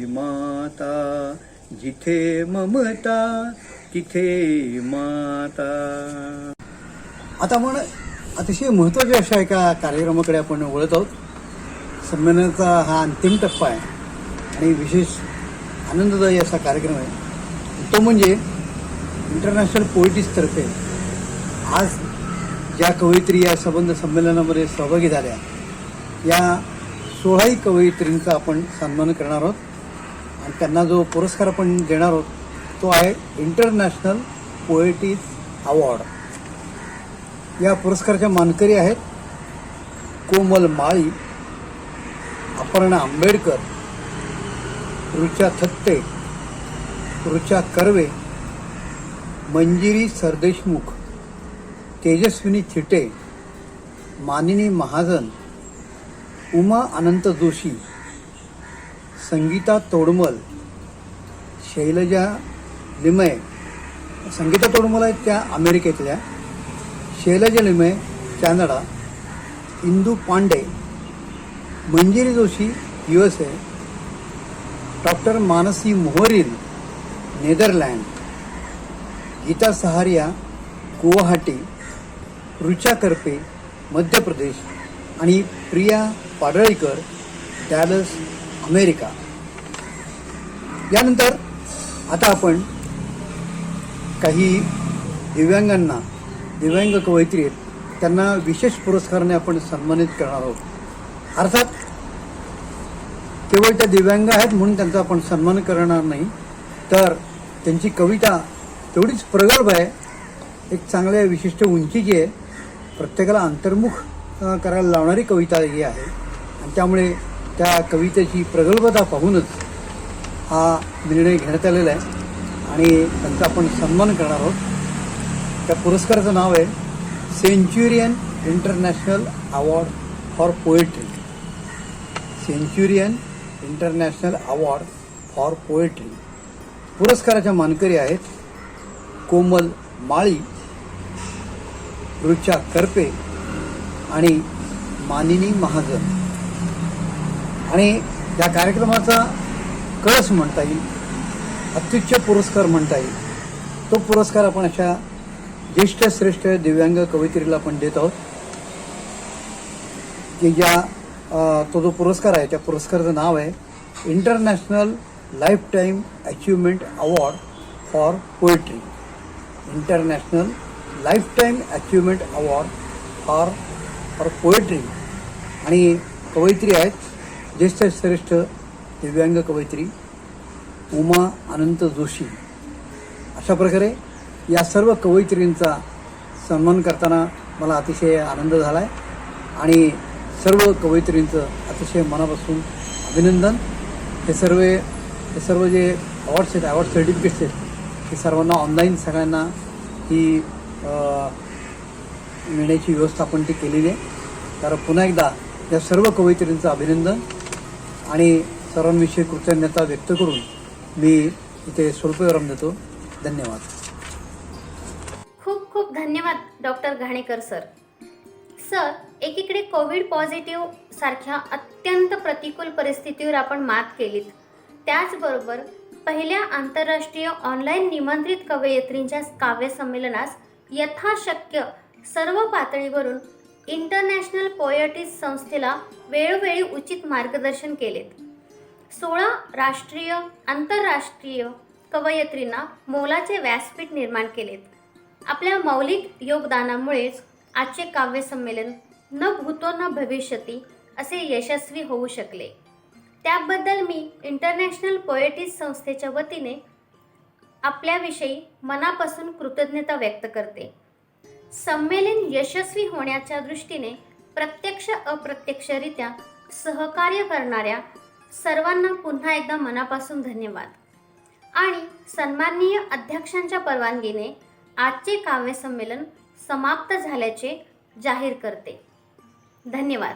माता, जिथे ममता तिथे माता. आता आपण अतिशय महत्त्वाच्या अशा एका कार्यक्रमाकडे आपण वळत आहोत. संमेलनाचा हा अंतिम टप्पा आहे आणि विशेष आनंददायी असा कार्यक्रम आहे. तो म्हणजे इंटरनॅशनल पोएट्रीजतर्फे आज ज्या कवयित्री या संबंध संमेलनामध्ये सहभागी झाल्या, या 16 कवयित्रींचा आपण सन्मान करणार आहोत आणि त्यांना जो पुरस्कार आपण देणार आहोत तो आहे इंटरनॅशनल पोएट्रीज अवॉर्ड. या पुरस्काराच्या मानकरी आहेत कोमल माळी, अपर्णा आंबेडकर, ऋचा थत्ते, ऋचा कर्वे, मंजिरी सरदेशमुख, तेजस्विनी थिटे, मानिनी महाजन, उमा अनंत जोशी, संगीता तोडमल, शैलजा लिमय. संगीता तोडमल आहेत त्या अमेरिकेतल्या, Shailaja Limaye Canada, Indu Pande, Manjiri Joshi USA, doctor Manasi Moharil Netherland, Geeta Saharia Guwahati, Richa Karpe Madhya Pradesh आणि प्रिया पाडळीकर डॅलस अमेरिका. यानंतर आता आपण काही दिव्यांगांना, दिव्यांग कवयित्री आहेत त्यांना विशेष पुरस्काराने आपण सन्मानित करणार आहोत. अर्थात केवळ त्या दिव्यांग आहेत म्हणून त्यांचा आपण सन्मान करणार नाही, तर त्यांची कविता तेवढीच प्रगल्भ आहे, एक चांगल्या विशिष्ट उंचीची आहे, प्रत्येकाला अंतर्मुख करायला लावणारी कविता ही आहे आणि त्यामुळे त्या कवितेची प्रगल्भता पाहूनच हा निर्णय घेण्यात आलेला आहे आणि त्यांचा आपण सन्मान करणार आहोत. त्या पुरस्काराचं नाव आहे centurion international award for poetry. Centurion international award for poetry. पुरस्काराच्या मानकरी आहेत कोमल माळी, ऋचा करपे आणि मानिनी महाजन. आणि या कार्यक्रमाचा कळस म्हणता येईल, अत्युच्च पुरस्कार म्हणता येईल, तो पुरस्कार आपण अशा ज्येष्ठ श्रेष्ठ दिव्यांग कवयित्रीला आपण देत आहोत की ज्या तो जो पुरस्कार आहे त्या पुरस्काराचं नाव आहे international life time achievement award for poetry. International life time achievement award for poetry. आणि कवयित्री आहेत ज्येष्ठ श्रेष्ठ दिव्यांग कवयित्री उमा अनंत जोशी. अशा प्रकारे या सर्व कवयित्रींचा सन्मान करताना मला अतिशय आनंद झाला आहे आणि सर्व कवयित्रींचं अतिशय मनापासून अभिनंदन. हे सर्व जे अवॉर्ड्स आहेत, अवॉर्ड सर्टिफिकेट्स आहेत, हे सर्वांना ऑनलाईन सगळ्यांना ही मिळण्याची व्यवस्था आपण ती केलेली आहे. तर पुन्हा एकदा या सर्व कवयित्रींचं अभिनंदन आणि सर्वांविषयी कृतज्ञता व्यक्त करून मी इथे स्वल्पविराम देतो. धन्यवाद. खूप खूप धन्यवाद डॉक्टर घाणेकर सर. सर, एकीकडे कोविड पॉझिटिव्ह सारख्या अत्यंत प्रतिकूल परिस्थितीवर आपण मात केलीत, त्याचबरोबर पहिल्या आंतरराष्ट्रीय ऑनलाईन निमंत्रित कवयित्रींच्या काव्य संमेलनास यथाशक्य सर्व पातळीवरून इंटरनॅशनल पोएट्रीज संस्थेला वेळोवेळी उचित मार्गदर्शन केलेत. 16 राष्ट्रीय आंतरराष्ट्रीय कवयित्रींना मोलाचे व्यासपीठ निर्माण केलेत. आपल्या मौलिक योगदानामुळेच आजचे काव्य संमेलन न भूतो न भविष्यती असे यशस्वी होऊ शकले. त्याबद्दल मी इंटरनॅशनल पोएट्रीज संस्थेच्या वतीने आपल्याविषयी मनापासून कृतज्ञता व्यक्त करते. संमेलन यशस्वी होण्याच्या दृष्टीने प्रत्यक्ष अप्रत्यक्षरित्या सहकार्य करणाऱ्या सर्वांना पुन्हा एकदा मनापासून धन्यवाद. आणि सन्माननीय अध्यक्षांच्या परवानगीने आजचे काव्य संमेलन समाप्त झाल्याचे जाहीर करते. धन्यवाद.